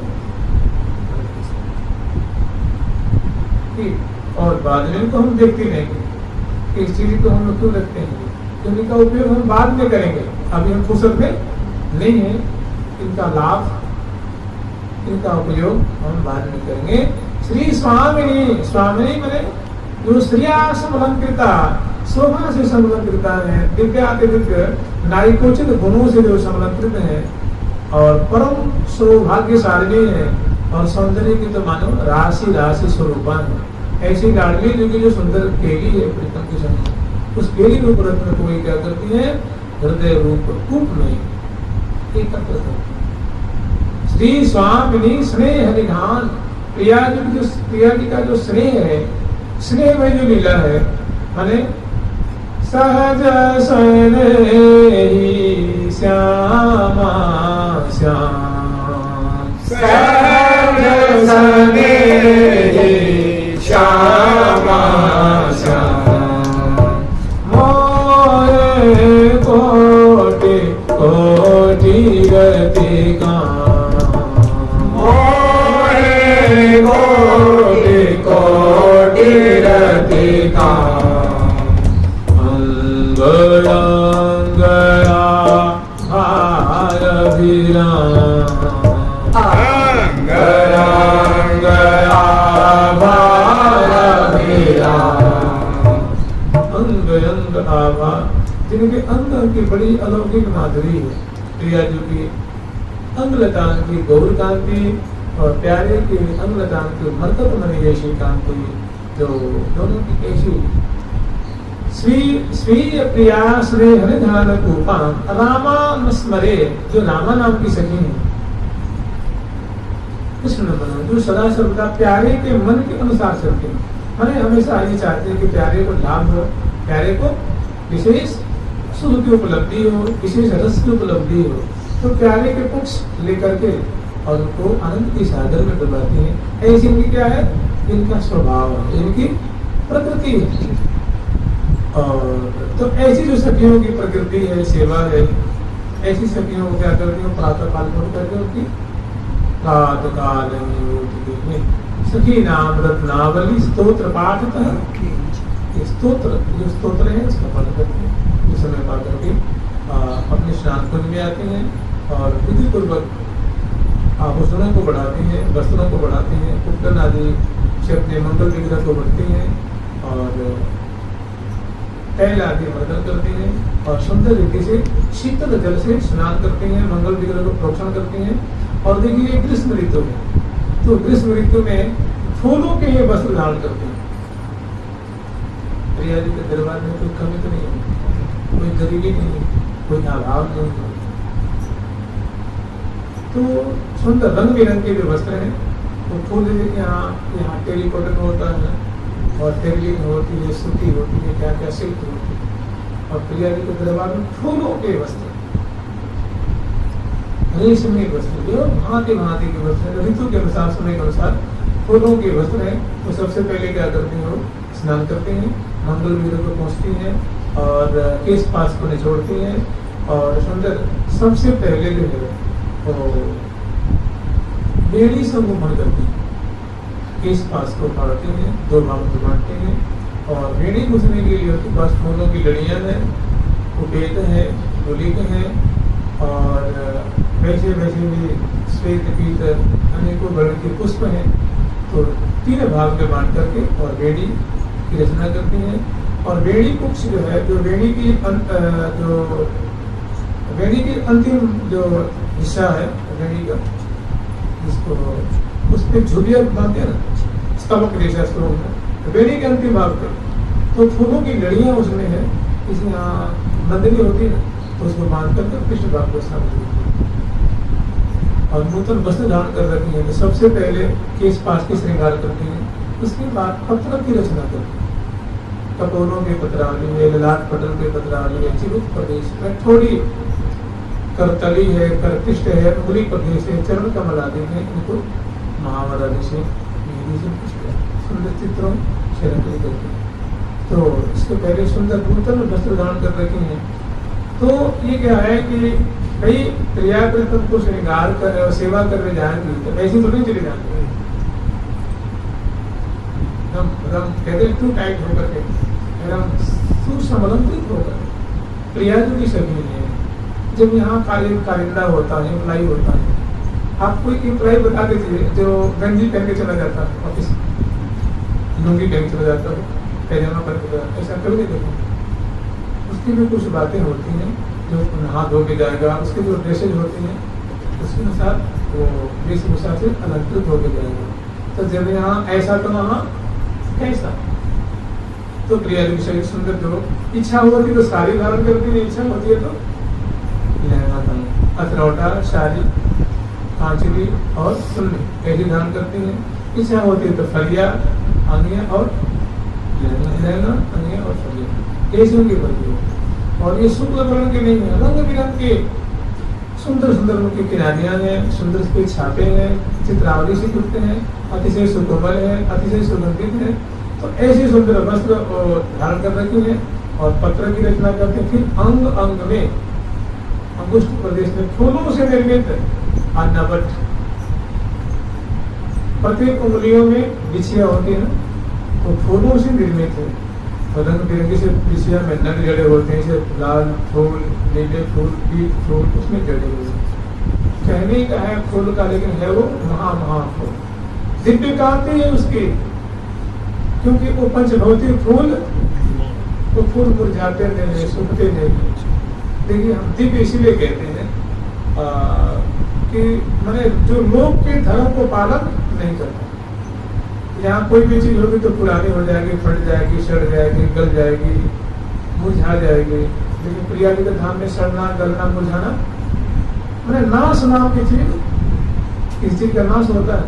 और बाद में तो हम देखते नहीं, इस चीज को हम लोग क्यों रखते हैं, इनका उपयोग हम बाद में करेंगे, अभी हम फुर्सत में नहीं है। इनका लाभ, इनका उपयोग हम बाद में करेंगे। श्री स्वामिनी, स्वामिनी मैंने जो श्रिया समलंकृता, शोभा से समलंकृता है, दिव्यातिदिव्य नायकोचित गुणों से जो समलंकृत है और परम सौभाग्यशालिनी है और सौंदर्य की तो मानो राशि राशि स्वरूपा है। ऐसी लाडली जो की जो सुंदर केली है प्रीतम के समय, उस केली रूप रत्न को क्या करती है, हृदय रूप कूप में एकत्र करती है। श्री स्वामिनी स्नेह निधान, प्रिया जी का जो स्नेह है, स्नेह में जो लीला है, माने सहज स्नेही श्यामा श्याम, सहज स्नेही श्यामा श्याम, मोरे कोटि कोटि रति काम, मोरे कोटि कोटि रति काम, अंगया भार भिराम, अंगया भार भिराम, अंग अंग आभा, जिनके अंग की बड़ी अलौकिक माधुरी है। प्रिया जी की अंगलतान की गौर कांति और प्यारे की अंगलतान की मरकत मणि जैसी कांति, जो दोनों की ऐसी स्वीय प्रिया श्री हरिधान रूपा रामा स्मरे, जो रामा नाम की सखी है, कृष्ण बनो, जो सदा सर्वदा प्यारे के मन के अनुसार चलते हैं। मैंने हमेशा ये चाहते हैं कि प्यारे को लाभ हो, प्यारे को विशेष सुख की उपलब्धि हो, विशेष रस की उपलब्धि हो, तो प्यारे के पक्ष लेकर के और उनको आनंद की सागर में डुबाती है। ऐसी इनकी क्या है, इनका स्वभाव है, इनकी प्रकृति है। और तो ऐसी जो सखियों की प्रकृति है, सेवा है, ऐसी सखियों को क्या करती है, प्रातः काल में करके उनकी प्रातः काल में सखी नाम रत्नावली स्तोत्र पाठतः, ये स्तोत्र जो स्तोत्र है उसका पाठ करते हैं, उस समय पा करके अपने स्नान कुंज में आते हैं और विधि पूर्वक आभूषणों को बढ़ाती हैं, वस्त्रों को बढ़ाती हैं, उपकरण आदि से अपने मंगल विग्रह को बढ़ती हैं और तैल आदि मर्दन करती हैं और सुंदर रीति से शीतल जल से स्नान करती हैं, मंगल विग्रह को प्रोक्षण करती हैं। और देखिए ग्रीष्म ऋतु में, तो ग्रीष्म ऋतु में फूलों के ये वस्त्र धारण करते हैं। प्रिया जी के दरबार में कोई कमी तो नहीं है, कोई गरीबी नहीं है, कोई अभाव नहीं है। तो सुंदर रंग बिरंगे जो वस्त्र हैं वो फूल जैसे कि यहाँ टेरिकॉटन होता है और टेरिलिन होती है, सूती होती है, क्या क्या सिल्क होती है। और प्रिया जी के दरबार में फूलों के वस्त्र, रेशमी वस्त्र, जो भांति भांति के वस्त्र, ऋतु के अनुसार समय के अनुसार फूलों के वस्त्र हैं। वो सबसे पहले क्या करते हैं, वो स्नान करते हैं, मंगल विग्रह को पहुँचती हैं और केश पास को निचोड़ती हैं और सुंदर सबसे पहले जो है वो बेड़ी संगमन करती हैं, केश पास को फाड़ते हैं, दो भागों में बांटते हैं और बेड़ी घुसने के लिए उसके पास फूलों की लड़ियाँ हैं, उपेत है, गुलिक है और वैसे वैसे भी श्वेत पीत अनेकों वर्ण के पुष्प हैं। तो तीन भाग में बांट करके और बेड़ी की रचना करती हैं। और बेड़ी कुछ जो है, जो बेड़ी की अंतिम जो हिस्सा है बेड़ी का, जिसको उस पर झुलिया बांधते हैं ना, स्तवक जैसा श्लोक में, तो बेड़ी के अंतिम भाग पे तो फूलों की लड़ियाँ उसमें है, किसी यहाँ मंदिर होती है ना, तो उसको बांध करके कृष्ण भाग को स्थापित और नूतन वस्त्र धारण कर रखी है। तो सबसे पहले केश पास की श्रृंगार करती हैं, उसके बाद पत्र की रचना करती हैं, कपोलों के पत्रावली है, ललाट पटल के पत्रावली है, चिबुक प्रदेश में थोड़ी करतली है, करतिष्ठ है, उंगली प्रदेश है, चरण कमल आदि है, इनको महावर आदि से सुंदर चित्रों से रखी करते हैं। तो इसके पहले सुंदर नूतन वस्त्र धारण कर रखे हैं। तो ये क्या है कि भाई प्रिया कृतन को श्रृंगार कर और सेवा करने जाएंगी तो ऐसी तो नहीं चली जाएंगे, एकदम कहते टू टाइट होकर के, एकदम सुसंबंधित होकर। प्रिया जी की सभी है। जब यहाँ कारिंदा होता है, एम्प्लाई होता है, आप कोई एम्प्लाई बता दीजिए जो गंजी पहन के चला जाता है ऑफिस, लुंगी पहन के चला जाता है, पैजामा पहन के, ऐसा कभी नहीं देखा। उसकी भी कुछ बातें होती हैं, जो नहा धो के जाएगा, उसके जो ड्रेसेज होती हैं उसके अनुसार वो वेशभूषा से अलंकृत होके जाएगा। तो जब यहाँ ऐसा तो वहाँ कैसा। तो प्रिया जी शरीर सुंदर, जो इच्छा होती तो साड़ी धारण करती है, इच्छा होती है तो लहंगा धारण, अखरौटा, साड़ी, कांचली और सुन्नी ऐसी धारण करती है। इच्छा होती है तो फलिया, अंगिया और लहंगा, अंगिया और फलिया ऐसी उनकी बनती है। और ये शुक्ल वर्ण के नहीं है, रंग बिरंग के सुंदर सुंदर उनकी किनारियां हैं, सुंदर के छापे हैं, चित्रावली से जुड़ते हैं, अतिशय सुकोमल है, अतिशय सुगंधित है। तो ऐसे सुंदर वस्त्र धारण कर रखी है और पत्र की रचना करते हैं। फिर अंग अंग में, अंगुष्ठ प्रदेश में फूलों से निर्मित अन्नवट, प्रत्येक उंगलियों में बिछिया होती है, तो फूलों से निर्मित है। रंग बिरंगे से बिछिया में नग जड़े होते हैं, जैसे लाल फूल, नीले फूल, पीत फूल, उसमें जड़े हुए हैं। कहने का है फूल का, लेकिन है वो महाफूल, दिव्य कांति है उसकी, क्योंकि वो पंचभौतिक फूल, वो फूल मुरझाते नहीं, सूखते नहीं। देखिए हम दिव्य इसीलिए कहते हैं कि मैंने जो लोग के धर्म को पालन नहीं करता। यहाँ कोई भी चीज होगी तो पुरानी हो जाएगी, फट जाएगी, सड़ जाएगी, गल जाएगी, मुरझा जाएगी। लेकिन प्रिया जी के धाम में सड़ना, गलना, मुरझाना मैंने नाश नाम की चीज, किस चीज का नाश होता है,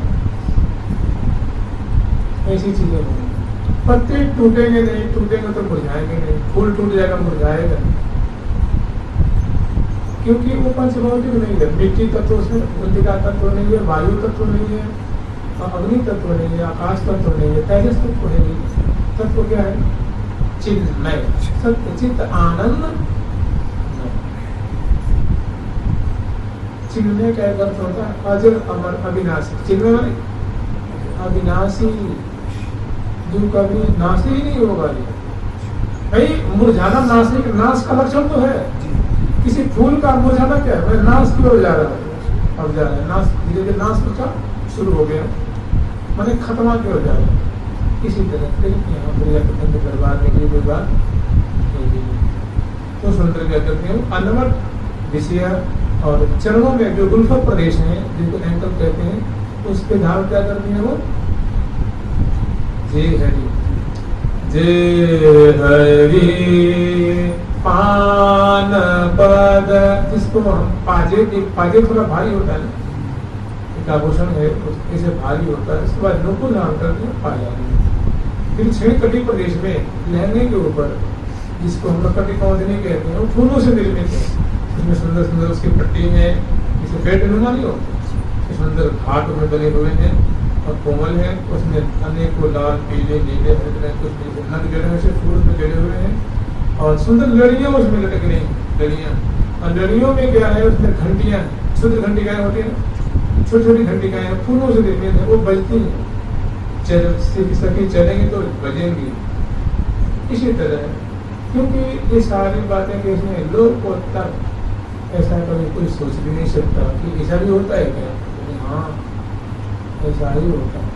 ऐसी चीजें होंगी। पत्ते टूटेंगे नहीं, टूटेंगे तो मुरझाएंगे नहीं, फूल टूट जाएगा मुरझाएगा, क्योंकि वो पंचभौतिक नहीं है। मिट्टी तत्व उसमें, मृतिका तत्व नहीं है, वायु तत्व नहीं है, अग्नि तत्व नहीं है, आकाश तत्व नहीं है, तेजस तत्व है नहीं। तत्व क्या है? चिन्मय, सत्य चित्त आनंद। चिन्मय का एक अर्थ होता है अजर अमर अविनाशी। चिन्मय माने अविनाशी, जो कभी नाशी ही नहीं होगा। भाई मुरझाना नाशी, नाश का लक्षण तो है। किसी फूल का मुरझाना क्या है? नाश की ओर जा रहा है, अब जा रहा है नाश, धीरे धीरे नाश का शुरू हो गया, मैंने खत्मा की ओर जा रहा है। इसी तरह से यहाँ प्रिया कृष्ण के दरबार में कोई बात नहीं। तो सुंदर क्या करते हैं, अनवट विषय और चरणों में जो गुल्फ प्रदेश है, जिनको एंकल कहते हैं, उसके धारण क्या करती है वो जय हरि, जय हरि पान पद, जिसको हम पाजे थोड़ा भारी होता है ना, एक आभूषण है इससे भारी होता है। उसके बाद नुपुर नाम करते हैं पाया। फिर छह कटी प्रदेश में लहंगे के ऊपर, जिसको हम लोग कटी कौंधनी कहते हैं, वो फूलों से निर्मित है। उसमें सुंदर सुंदर उसकी पट्टी है, जिसे पेट नुमा नहीं हो, सुंदर घाट में बने हुए हैं और कोमल है। उसमें अनेकों लाल पीले नीले हरे कुछ नंद जड़े हुए से फूल में जड़े हुए हैं और सुंदर लड़ियां उसमें लटक रही हैं, लड़ियां। और लड़ियों में क्या है, उसमें घंटियां, शुद्ध घंटिकाएं होती है, छोटी छोटी घंटिकाएं फूलों से निर्मित है, वो बजती हैं। सखी चलेंगे तो बजेंगी। इसी तरह क्योंकि ये सारी बातें कैसे हैं, लोग को तक ऐसा कभी कोई सोच भी नहीं सकता कि ऐसा भी होता है क्या। हाँ, ऐसा ही होता है।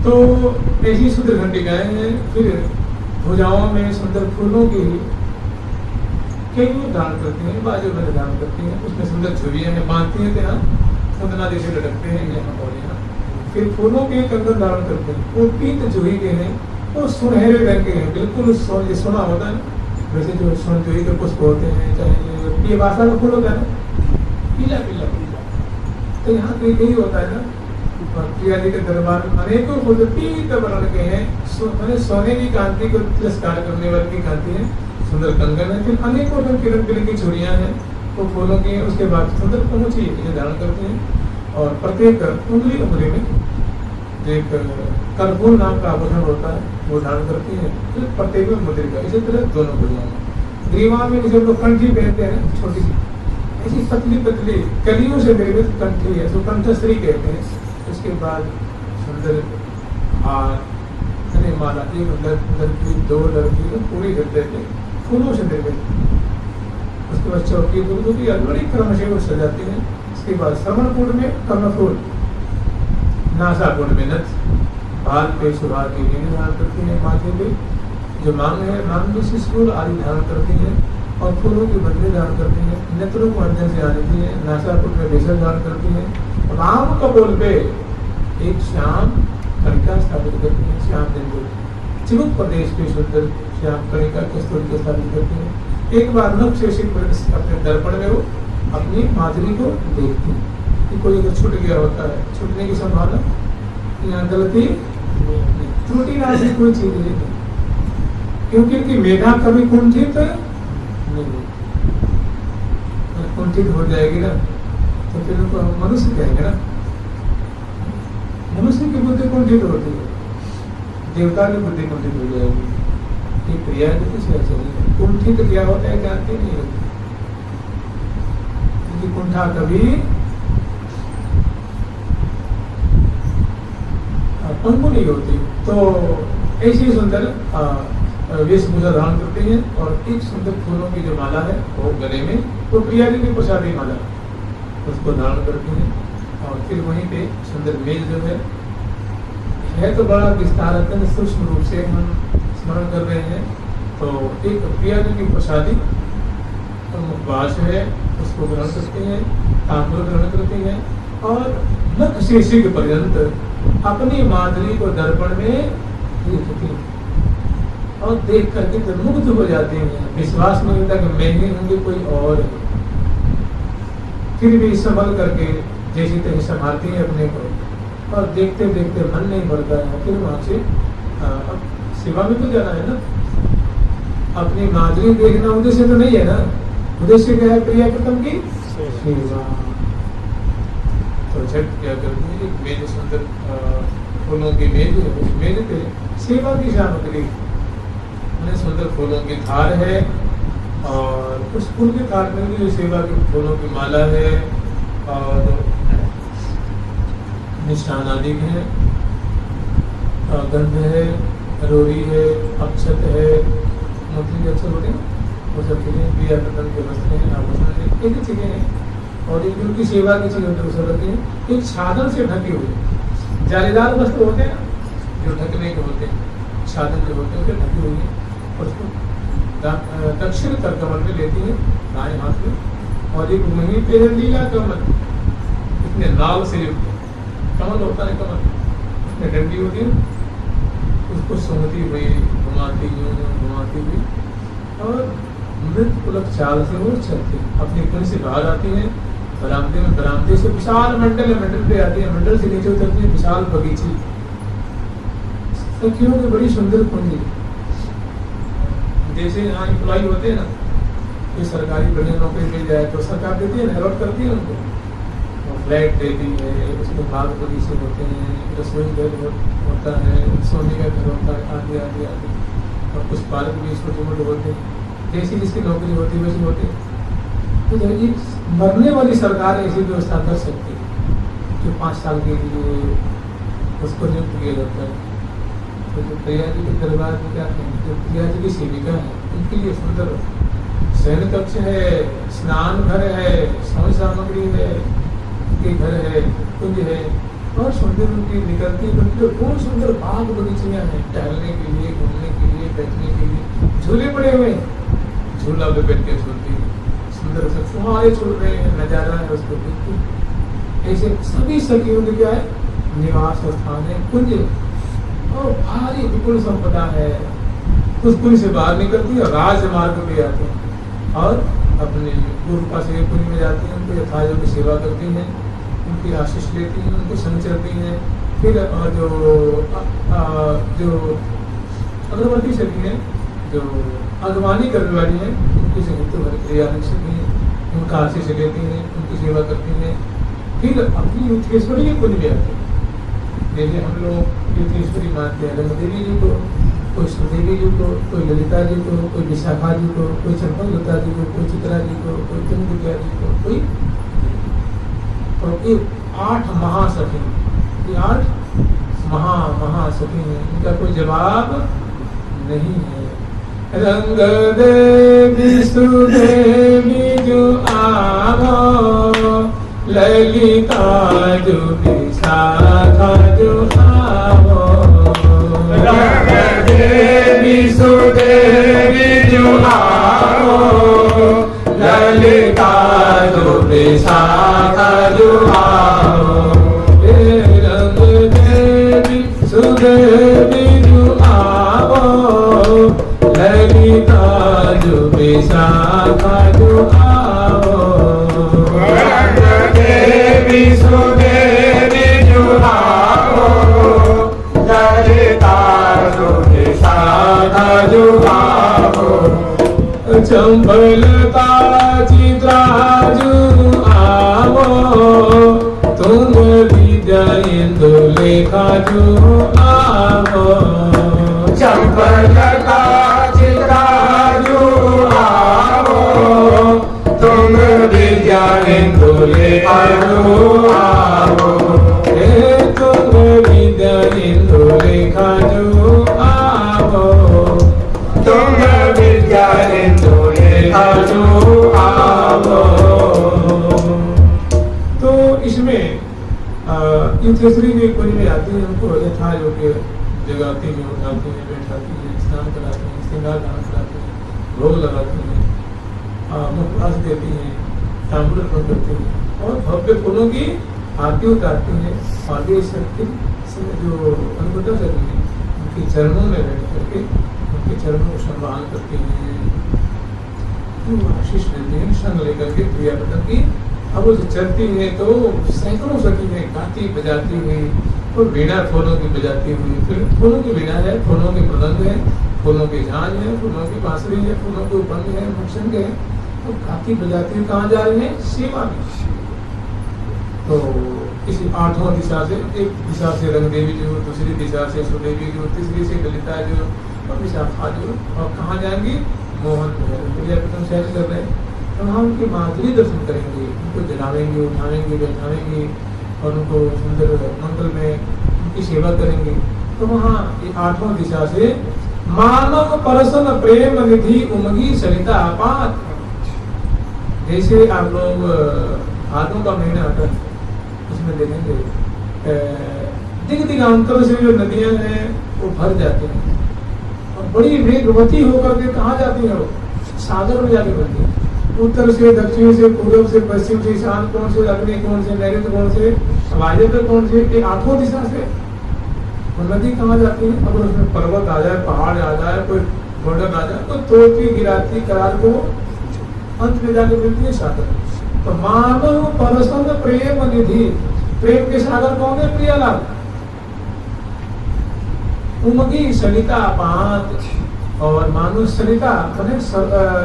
तो ऐसी शुद्ध घंटिकाएं हैं। फिर भुजाओं में सुंदर फूलों की कई धारण करते हैं, बाजू में धारण करती हैं। उसमें सुंदर छुरियां हैं, बांधती हैं, यहाँ संदना जैसे लटकते हैं यहाँ और यहाँ। फिर फूलों के कंगन धारण करते हैं, वो पीत जूही के हैं, वो सुनहरे रंग के हैं, बिल्कुल सोना होता है। वैसे जो सोन जूही के पुष्प होते हैं, चाहे ये बासा का फूल होता है ना, पीला पीला पीला, तो यहाँ पे यही होता है ना। प्रिया जी के दरबार में अनेकों फूल पीत वर्ण के हैं, मैंने सोने की कांति को तिरस्कार करने वाली की कांति है। सुंदर कंगन है, फिर अनेकों रंग की रंग बिरंगी चूड़ियां हैं, वो फूलों की। उसके बाद सुंदर पहुंची धारण करते हैं और प्रत्येक उंगली उंगली में एक कर्पूर नाम का आभूषण होता है, वो धारण करती है। फिर प्रत्येक में मुद्रिका, इसी तरह दोनों भुजाओं में। ग्रीवा में जैसे लोग कंठी पहनते हैं, छोटी सी ऐसी पतली पतली कलियों से निर्मित कंठी है, तो कंठश्री कहते हैं। उसके बाद सुंदर हार, माला, एक लड़की दो लड़की पूरी हृदय के फूलों से निर्मित। उसके बाद चौकी दुर्गों की बड़ी क्रम से वो सजाती है। उसके बाद श्रवणकुंड में कर्णफूल, नासाकुंड में नथ, बाल पे सुहाग की रीढ़ धारण करती है, माथे पे जो मांग है मांग में शिशुर आदि धारण करती है और फूलों की बंदे धारण करती है। नेत्रों को अंदर से आती है, नासाकुंड में बेसर धारण करती है। राम कपोल पे एक श्याम कणिका स्थापित करती है, श्याम बिंदु चिमुक प्रदेश के सुंदर श्याम कणिका के स्तूप को स्थापित करती है। एक बार नभ से अपने दर्पण में वो अपनी माधुरी को देखती है कि कोई अगर छूट गया होता है, छूटने की संभावना, यहाँ गलती त्रुटि ना से कोई चीज नहीं, क्योंकि इनकी मेधा कभी कुंठित नहीं, कुंठित हो जाएगी ना तो फिर उनको मनुष्य कहेंगे ना। मनुष्य की बुद्धि कुंठित होती है, देवता की बुद्धि कुंठित हो जाएगी। ये क्रिया कुछ ऐसे नहीं, कुंठित क्या होता है जानते नहीं होती, क्योंकि कुंठा कभी पंखु नहीं होती। तो ऐसी सुंदर वेशभूषा धारण करती है और एक सुंदर फूलों की जो माला है वो गले में, वो प्रिया जी की प्रसादी माला, उसको धारण करती है। और फिर वहीं पे सुंदर मेज जो है तो बड़ा विस्तार अत्यंत सूक्ष्म रूप से हम स्मरण कर रहे हैं। तो एक प्रिया जी की प्रसादी मुखवास है, उसको ग्रहण करती है, तांबूल ग्रहण करती है और नख से सिर पर्यंत अपनी माधुरी को दर्पण में देखती है और देख करके तो मुग्ध हो जाते हैं। विश्वास नहीं होता कि मैं ही होंगे, कोई और है। फिर भी संभल करके जैसी तैसी संभालती है अपने को और देखते देखते मन नहीं भरता है। फिर वहां से अब सेवा में तो जाना है ना, अपनी माधुरी देखना उद्देश्य तो नहीं है ना। उद्देश्य क्या है? प्रिया प्रथम की सेवा। तो झट क्या करती है, एक मेज सुंदर फूलों की मेज है, उस मेज पे सेवा की सामग्री मैंने सुंदर फूलों की थार है और उस फूल के थार में भी सेवा के फूलों की माला है और निशान आदि है, गंध है, रोरी है, अक्षत है, मोती के अक्षर होते हैं वो सब चीजें, प्रिया प्रथम के वस्त्र हैं, आभूषण है, एक चीजें हैं। और एक उनकी सेवा की चीज होती है रखी है। एक छादन से ढकी हुई जालीदार वस्त्र होते हैं जो ढकने के होते हैं, छादन जो होते हैं उसे ढकी हुई है और उसको दक्षिण कर कमल में लेती है दाएं हाथ में। और एक वहीं पे है लीला कमल, इतने लाल से युक्त कमल होता है, कमल उसमें डंडी होती है उसको सुनती हुई घुमाती हुई और मृत पुलक चाल से वो चलती अपनी कुंज से बाहर आती है। बरामदे से विशाल मंडल है, मंडल पे आती है, मंडल से नीचे उतरती है विशाल बगीची, सखियों की बड़ी सुंदर कुंजी। जैसे यहाँ एम्प्लॉय होते हैं ना, कोई सरकारी बढ़िया नौकरी मिल जाए तो सरकार देती है, अलॉट करती है उनको, फ्लैट देती है, उसमें बाग बगीचे होते हैं, रसोई घर होता है, सोने का घर होता है, आदि आदि आदि, और कुछ पार्क भी छोटे मोटे होते हैं। जैसी जिसकी नौकरी होती है वैसी होती है। तो ये मरने वाली सरकार ऐसी व्यवस्था कर सकती है कि 5 साल के लिए उसको नियुक्त किया जाता है। तो जो प्रिया जी के दरबार में क्या कहें, जो प्रिया जी की सेविका है उनके लिए सुंदर शयन कक्ष है, स्नान घर है, सौन सामग्री है, उनके घर है, कुंज है, और सुंदर उनकी निकलती उनके बहुत सुंदर बाग बगीचियाँ हैं, टहलने के लिए, घूमने के लिए, बैठने के लिए, झूले पड़े हुए हैं, झूला पे बैठ के झूलती है, सुंदर से फुहारे छोड़ रहे हैं, नजारा है उसको देखते। ऐसे सभी सखियों के क्या है, निवास स्थान है, कुंज, और भारी विपुल संपदा है। उस कुंज से बाहर निकलती है, राजमार्ग पे आती है और अपने गुरु का से कुंज में जाती है, उनको यथायोग्य की सेवा करती हैं, उनकी आशीष लेती हैं, उनको संग चलती हैं। फिर जो अग्रवर्ती सखी हैं, जो अगवानी करने वाली है, उनकी संयुक्त क्रिया सखी हैं, उनका आशीष लेती हैं, उनकी सेवा करती हैं। फिर अपनी युद्धेश्वरी के कुंज में आती है। जैसे हम लोग युद्धेश्वरी मानते हैं रंग देवी जी को, कोई सुदेवी जी को, कोई ललिता जी को, कोई विशाखा जी को, कोई चंपलता जी को, कोई चित्रा जी को, कोई चंद्रिका जी को, कोई, तो ये 8 महासखी, ये 8 महासखी हैं, इनका कोई जवाब नहीं है। रंग देवी सुदेवी जो आवो, ललिता जो विशाखा जो आवो, रंग देवी सुदेवी जो आवो, ललिता जो विशाखा जो आवो, रंग देवी सुदेवी जो आवो, ललिता जो विशाखा जो आवो, रंग देवी सुदेवी जो आवो, ललिता जो विशाखा जो आवो, चंपलता चित्रा जो आवो, तुम विद्या इंदु लेखा जो आवो, चंपलता चित्रा जो आवो, तुम विद्या इंदु लेखा जो आवो, तुम विद्या इंदु लेखा जो आवो, तुम विद्या इंदु लेखा जो आवो। तो इसमें युद्धेश्वरी के कुंज में आती है, उनको यथा योग्य जगाती है, उठाती है, बैठाती है, स्नान कराती है, श्रृंगार दान कराती है, भोग लगाती है, मुखवास देती है, तांबूल अर्पण करती है और भव्य फूलों की आरती उतारती है। और ये शक्ति जो अनुगता करती है उनके चरणों में बैठ करके उनके चरणों को सम्मान करती है, आशीष देती है, संग लेकर के प्रिया पतन की। अब वो चलती है तो सैकड़ों सखी है गाती बजाती हुई, और वीणा फूलों की बजाती हुई, फिर फूलों की वीणा है, फूलों के मृदंग है, फूलों की झांझ है, फूलों की बांसुरी है, फूलों के उपंग है, मुक्शंग है, तो गाती बजाती हुई कहाँ जा रही है, सेवा में। तो इसी 8वां दिशा से, एक दिशा से रंग देवी जो, दूसरी दिशा से सुदेवी जो, तीसरी से ललिता जो, और विशाखा जो, और कहाँ जाएंगी, मोहन महल शहर कर रहे हैं। तो वहाँ उनकी माधुरी दर्शन करेंगे, उनको जलावेंगे, उठावेंगे, बैठावेंगे और उनको सुंदर मंगल में उनकी सेवा करेंगे। तो वहाँ 8वां दिशा से मानव परसन प्रेम निधि उमगी सरिता आपात। जैसे आप लोग हाथों का महीना आता है उसमें देखेंगे दिग दिगांतर से जो नदियां हैं वो भर जाती हैं और बड़ी वेगवती होकर के कहाँ जाती है, वो सागर में जाके बनती है। उत्तर से, दक्षिण से, पूर्व से, पश्चिम से, ईशान कोण से, अग्नि कोण से, नैऋत्य कोण से, वायव्य कोण से, 8वां दिशा से वो नदी कहाँ जाती है? अगर उसमें पर्वत आ जाए, पहाड़ आ जाए, कोई बॉर्डर आ जाए तो तोड़ती गिराती करार को अंत में जाके मिलती है सागर। तो मानव परसम प्रेम निधि, प्रेम के सागर कौन है? प्रियालाल। उमगी सरिता पात, और मानो सरिता माने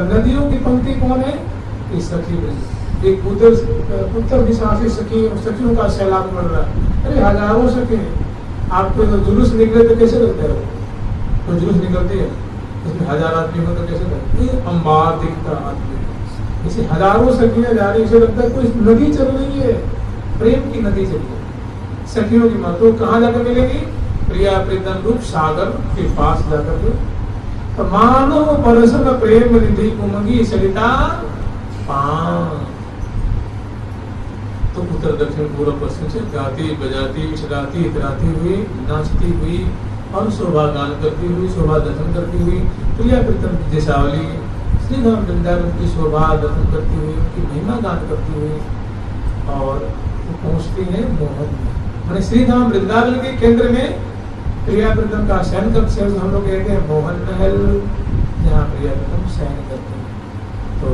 नदियों की पंक्ति कौन है? ये सखी वृंद। एक उत्तर दिशा से सखियों का सैलाब बढ़ रहा है। अरे हजारों सखी हैं। आपको तो जुलूस निकले तो कैसे लगता है? तो जुलूस निकलती है, उसमें 1000 आदमी हो तो कैसे लगता है? अंबार दिखता आदमी, इसे हजारों सखियां जा रही, इसे लगता है कोई नदी चल रही है, प्रेम की नदी चल रही है। सखियों की माँ तो कहाँ जाकर मिलेगी? प्रिया प्रीतम रूप सागर के पास जाकर के। तो मानो परसम प्रेम निधि उमगी सरिता पान। तो उत्तर दक्षिण पूर्व पश्चिम से गाती बजाती इछलाती इतराती हुई नाचती हुई और शोभा गान करती हुई, शोभा दर्शन करती हुई, प्रिया प्रीतम की जैसावली श्री धाम वृंदावन की शोभा दर्शन करती हुई, उनकी महिमा गान करती हुई और पहुंचती है मोहन में। मैंने श्री धाम वृंदावन के केंद्र में प्रिया प्रीतम का शयन कक्ष है, हम लोग कहते हैं मोहन महल, जहाँ प्रिया प्रीतम शयन करते हैं। तो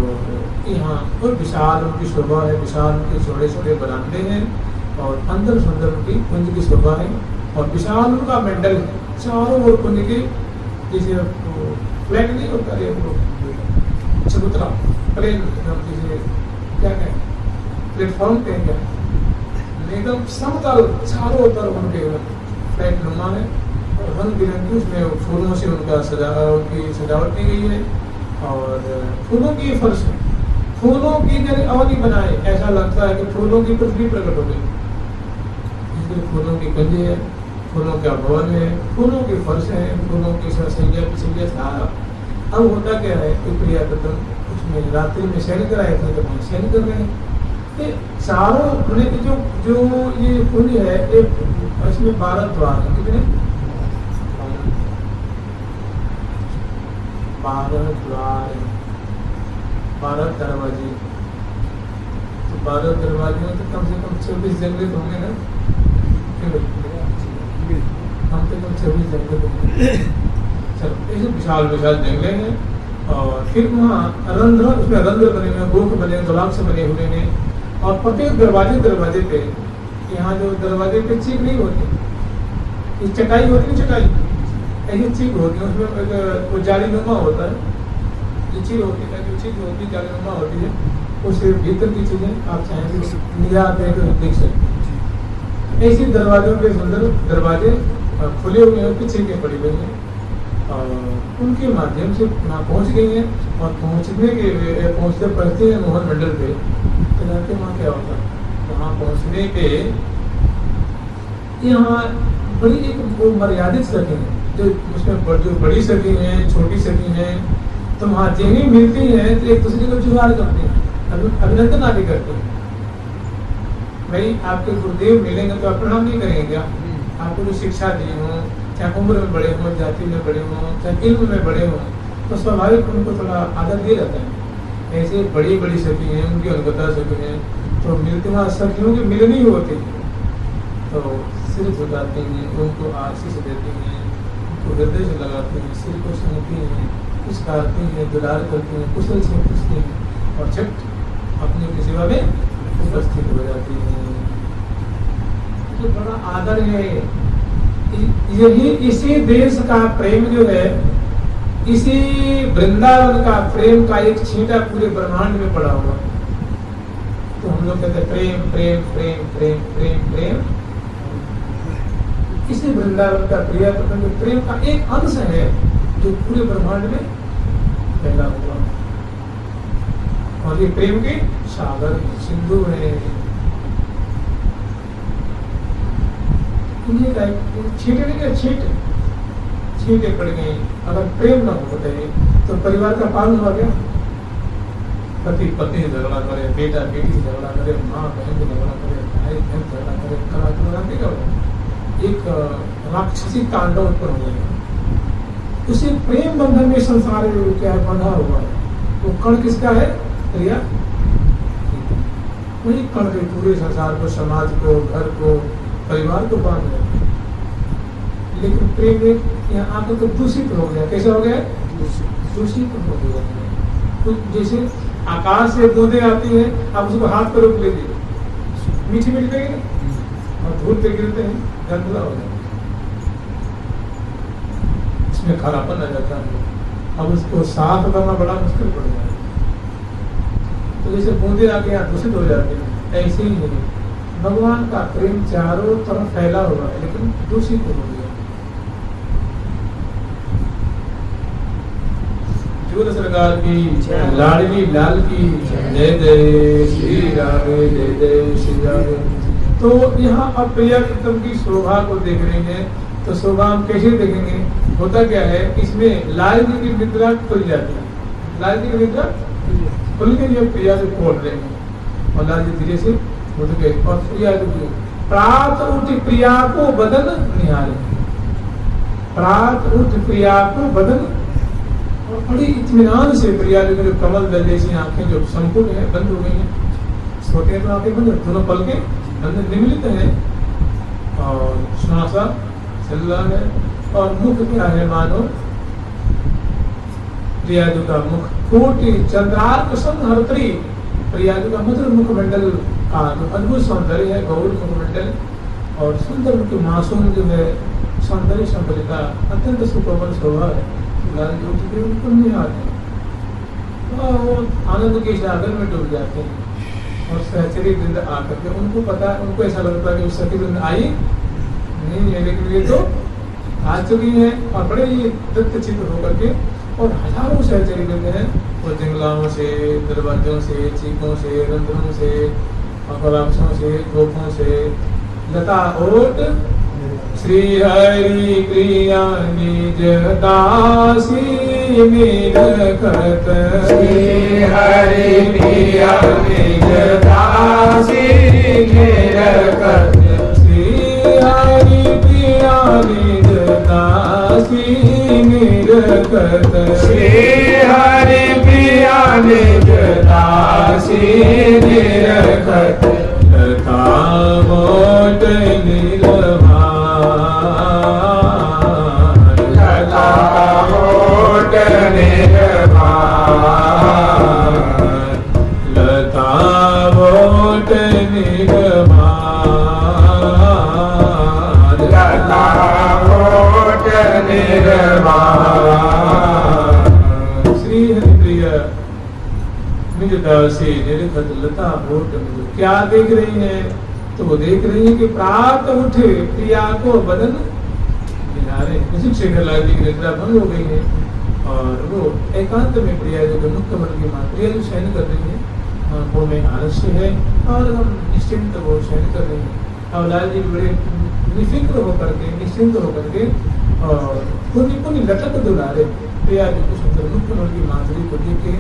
यहाँ और विशाल उनकी शोभा है, विशाल उनके छोटे छोटे बरामदे हैं और अंदर सुंदर उनकी कुंज की शोभा है और विशाल उनका मंडल है, चारों ओर कुंज के जैसे फ्लैग नहीं होता है वो चबूतरा प्लेन, जैसे क्या कहें प्लेटफॉर्म पे क्या एकदम समतल चारों तरफ उनके फ्लैट नुमा है और रंग बिरंगी उसमें फूलों से उनकी सजावट की गई है और फूलों की फर्श है, फूलों की जैसे अवधि बनाए, ऐसा लगता है कि फूलों की पृथ्वी प्रकट हो गई। इसलिए फूलों की गंजी है, फूलों का भवन है, फूलों की फर्श है, फूलों की संज्ञा सारा। अब होता क्या है कि प्रिया प्रीतम उसमें रात्रि में शयन कराए थे तो वहाँ शयन कर रहे हैं। ये चारों जो ये कुंज है इसमें 12 द्वार है। कितने? 12 द्वार, 12 दरवाजे। तो 12 दरवाजे में तो कम से कम 24 जंगल होंगे ना? कम से कम 24 जंगल होंगे। चलो ऐसे विशाल विशाल जंगले हैं और फिर वहाँ रंध्र, उसमें रंध्र बने हुए, गोख बने, गुलाब से बने हुए हैं और प्रत्येक दरवाजे पे यहाँ जो दरवाजे पे चीक नहीं होती, ये चटाई होती है, चटाई ऐसी चीक होती है, उसमें वो जालीनुमा होता है, ये चीक होती है, जो चीक होती है जालीनुमा होती है, उससे भीतर की चीजें आप चाहें तो निगाह देख सकते हैं। ऐसे दरवाजों पे सुंदर दरवाजे खुले हुए हैं, पीछे के पड़ी हुई हैं और उनके माध्यम से वहाँ पहुँच गई हैं और पहुँचते पढ़ते हैं मोहन मंडल पे। तो जाते वहाँ क्या होता है, वहाँ पहुँचने पे यहाँ बड़ी एक मर्यादित सखी है, जो उसमें जो बड़ी सखी हैं, छोटी सखी हैं, तो वहाँ जिन्हें मिलती हैं तो एक दूसरे को जुगाड़ करते हैं, अभिनंदन आदि करते हैं। भाई आपके गुरुदेव मिलेंगे तो आप प्रणाम नहीं करेंगे क्या? आपको जो शिक्षा दी हो, चाहे उम्र में बड़े हों, जाति में बड़े हों, चाहे इल्म में बड़े हों, तो स्वाभाविक उनको थोड़ा आदर दिया जाता है। ऐसे बड़ी बड़ी सखी हैं, उनकी अनुगता सखी हैं, तो मिलते वहाँ सखियों की मिलनी होती है तो सिर झुकाती हैं, उनको आशीष देती हैं, उनको हृदय से लगाती हैं, सिर को सुनती हैं, पुचकारती हैं, दुलार करती हैं, कुशल से पूछती हैं और झट अपने की सेवा में उपस्थित हो जाती हैं। तो बड़ा आदर है। यही इसी देश का प्रेम जो है, इसी वृंदावन का प्रेम का एक छींटा पूरे ब्रह्मांड में पड़ा हुआ है। तो हम लोग कहते हैं प्रेम प्रेम प्रेम प्रेम प्रेम प्रेम। इसी वृंदावन का प्रिया प्रेम का एक अंश है जो पूरे ब्रह्मांड में फैला हुआ है और ये प्रेम के सागर सिंधु है। छींटे पड़ गई। अगर प्रेम न होते तो परिवार का पालन हो गया। पति पत्नी से झगड़ा करे, बेटा बेटी से झगड़ा करे, माँ बहन से झगड़ा करे, भाई बहन से झगड़ा करे, कला एक राक्षसी तांडव उत्पन्न हो जाएगा। उसी प्रेम बंधन में संसार क्या है बंधा हुआ है। वो कण किसका है? प्रिया। वही कण के पूरे संसार को, समाज को, घर को, परिवार को बांध रहे। लेकिन प्रेम एक यहाँ आकर तो दूषित हो गया। कैसा हो गया? दूषित हो गया। तो जैसे आकाश से बूंदें आती है, आप उसको हाथ पर रोक लीजिए, मीठी मीठी लगेगी, और धूल पे गिरते हैं गंदला हो जाता है, इसमें खरापन आ जाता है। अब उसको साफ करना बड़ा मुश्किल पड़ जाता है। तो जैसे बूंदे आके यहाँ दूषित हो जाते हैं, ऐसे ही है भगवान का प्रेम चारों तरफ फैला हुआ है लेकिन दूषित हो गया। जो सरकार की, लाडली लाल की जय जय श्री राम, जय जय श्री राम। तो यहाँ अब प्रिया प्रीतम की शोभा को देख रहे हैं, तो शोभा हम कैसे देखेंगे? होता क्या है, इसमें लाल जी की निद्रा खुल जाती है, लाल जी की निद्रा खुल के लिए प्रिया से खोल रहे हैं, और लाल जी धीरे से उठ गए, और प्रिया प्रात उठ प्रिया को बदन निहारे, प्रात उठ प्रिया को बदन, और बड़ी इत्मीनान से प्रिया जी जो कमल दल जैसी आंखें जो संपूर्ण है बंद हो गई हैं, छोटे तो आंखें बंद, दोनों पल के अंदर निमिलित है, और श्वासा चल रहा है, और मुख क्या है मानो प्रियाजू का मुख कोटि चंद्रार्क संहर्त्री, प्रियाजू का मधुर मुखमंडल का जो अद्भुत सौंदर्य है, गौर मुखमंडल, और सुंदर मुख मासूम जो है सौंदर्य संबलिता अत्यंत सुकोमल शोभा है। लाल जी उठ के उनको निहारते हैं, वो आनंद के सागर में डूब जाते हैं, और सहचरी वृंद आकर के उनको पता, उनको ऐसा लगता है कि सखी वृंद आई नहीं है, लेकिन ये तो आ चुकी है, और बड़े ही दत्तचित्त होकर के, और हजारों सहचरी वृंद हैं, और जंगलाओं से, दरवाजों से, चीखों से, रंध्रों से, परामशों से, खोपों से, लता ओट श्री हरि प्रिया निज दासी निरखत, श्री हरि प्रिया निज दासी निरखत, श्री हरि प्रिया निज दासी निरखत, श्री हरि प्रिया निज दासी निरखत, लता मोट नीलमा, लता मोट निर्मा, लता मोट नीलमा, लता मोट निर्मा। श्री हरिप्रिया निज दासी निरखत लता मोट नील। क्या देख रही है? तो वो देख रही है कि प्रात उठे प्रिया को बदन निहारे। उसी शेखर लाल जी की निद्रा भंग हो गई है, और वो एकांत में प्रिया जी को मुख कमल की मां प्रिया जो शयन कर रही है, आंखों में आलस्य है, और हम निश्चिंत वो शयन कर रही है, और लाल जी बड़े निफिक्र होकर के, निश्चिंत होकर के, और पुण्य पुण्य लटक दुलारे प्रिया जी को सुंदर मुख कमल की माधुरी को देख के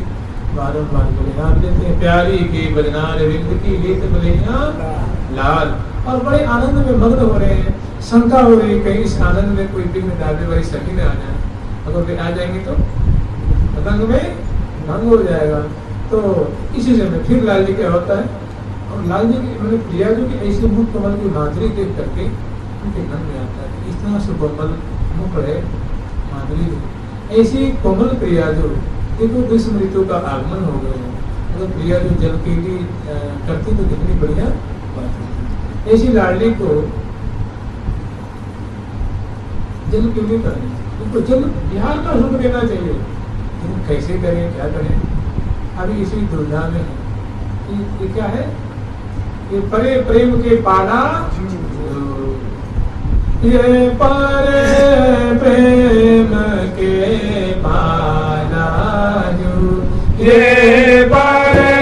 बारम्बार बलिहार लेते हैं। प्यारी के बदनार विंद की लेत बलिहां लाल, और बड़े आनंद में मग्न हो रहे हैं। शंका हो रही है कहीं इस आनंद में कोई विघ्न डालने वाली सखी न आ जाए, अगर वे आ जाएंगे तो पतंग में भंग हो जाएगा। तो इसी समय फिर लाल जी क्या होता है, और लाल जी की मैंने प्रिया जी की ऐसे मुख कमल की माधुरी देख करके उनके मन में आता है कि इस तरह से कोमल मुख है, माधुरी ऐसी कोमल प्रिया जो देखो ग्रीष्म ऋतु का आगमन हो गया है, अगर प्रिया जो जल के लिए करती तो कितनी बढ़िया बात है। ऐसी लाडली को जल के लिए करनी, उनको जल बिहार का सुख देना चाहिए, लेकिन कैसे करें, क्या करें? अभी इसी दुविधा में है। ये क्या है? ये परे प्रेम के पाला, ये परे प्रेम के पाला जो, ये परे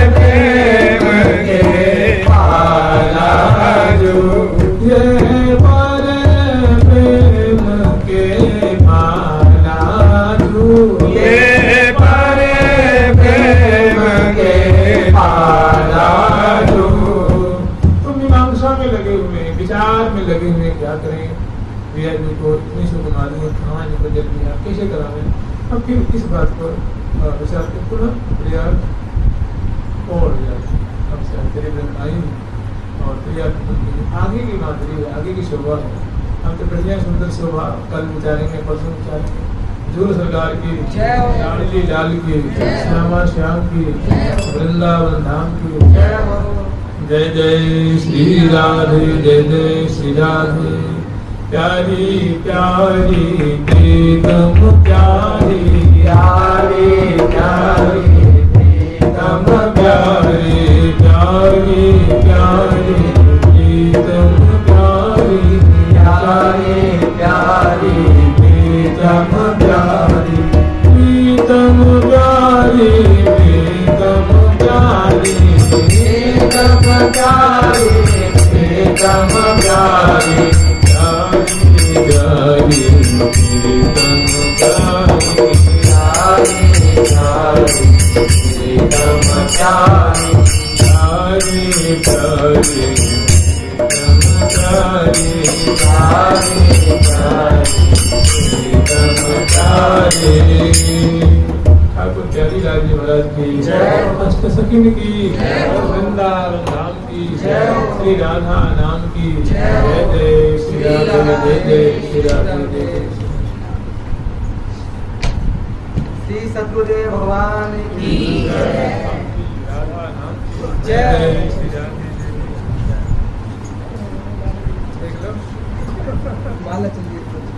प्रेम के पाला जो, ये परे प्रेम के पाला जो, ये परे प्रेम के पाला जो। तुम मीमांसा में लगे हुए, विचार में लगे हुए, क्या करें? प्रिया जी को इतनी सुकुमारी है, कहाँ जी को जल दिया, कैसे करावें? अब फिर इस बात पर विचार के पुनः प्रिया और अब से तेरे आई, और प्रिया आगे की माधुरी है, आगे की शोभा है, हम तो बढ़िया सुंदर शोभा कल विचारेंगे, परसों विचारेंगे। झूल सरकार की, जय हो। लाडली लाल की, जय हो। श्यामा श्याम की, जय हो। वृंदावन धाम की। जय हो। जय जय श्री राधे, जय जय श्री राधे। प्यारी प्यारी प्रीतम प्यारी, प्यारी प्यारी प्रीतम प्यारी, प्यारी प्यारी प्रीतम प्यारी, प्यारी प्यारी प्रीतम प्यारी, प्रीतम प्यारी प्रीतम प्यारी, प्रीतम प्यारी प्रीतम प्यारी, प्यारी प्रीतम प्यारी, प्यारी प्रीतम प्यारी, प्यारी प्यारी प्रीतम प्यारी, प्यारी प्यारी प्रीतम प्यारी। ठाकुर प्यारी लाल जी महाराज की जय। अष्ट सखिन की, जय। वृंदावन धाम की, जय। श्री राधा नाम की। जय। जय जय श्री राधे, जय जय श्री राधे, जय जय। श्री सद्गुरुदेव भगवान की जय। राधा नाम की जय। जय श्री राधे, जय जय। देख लो माला चलिए।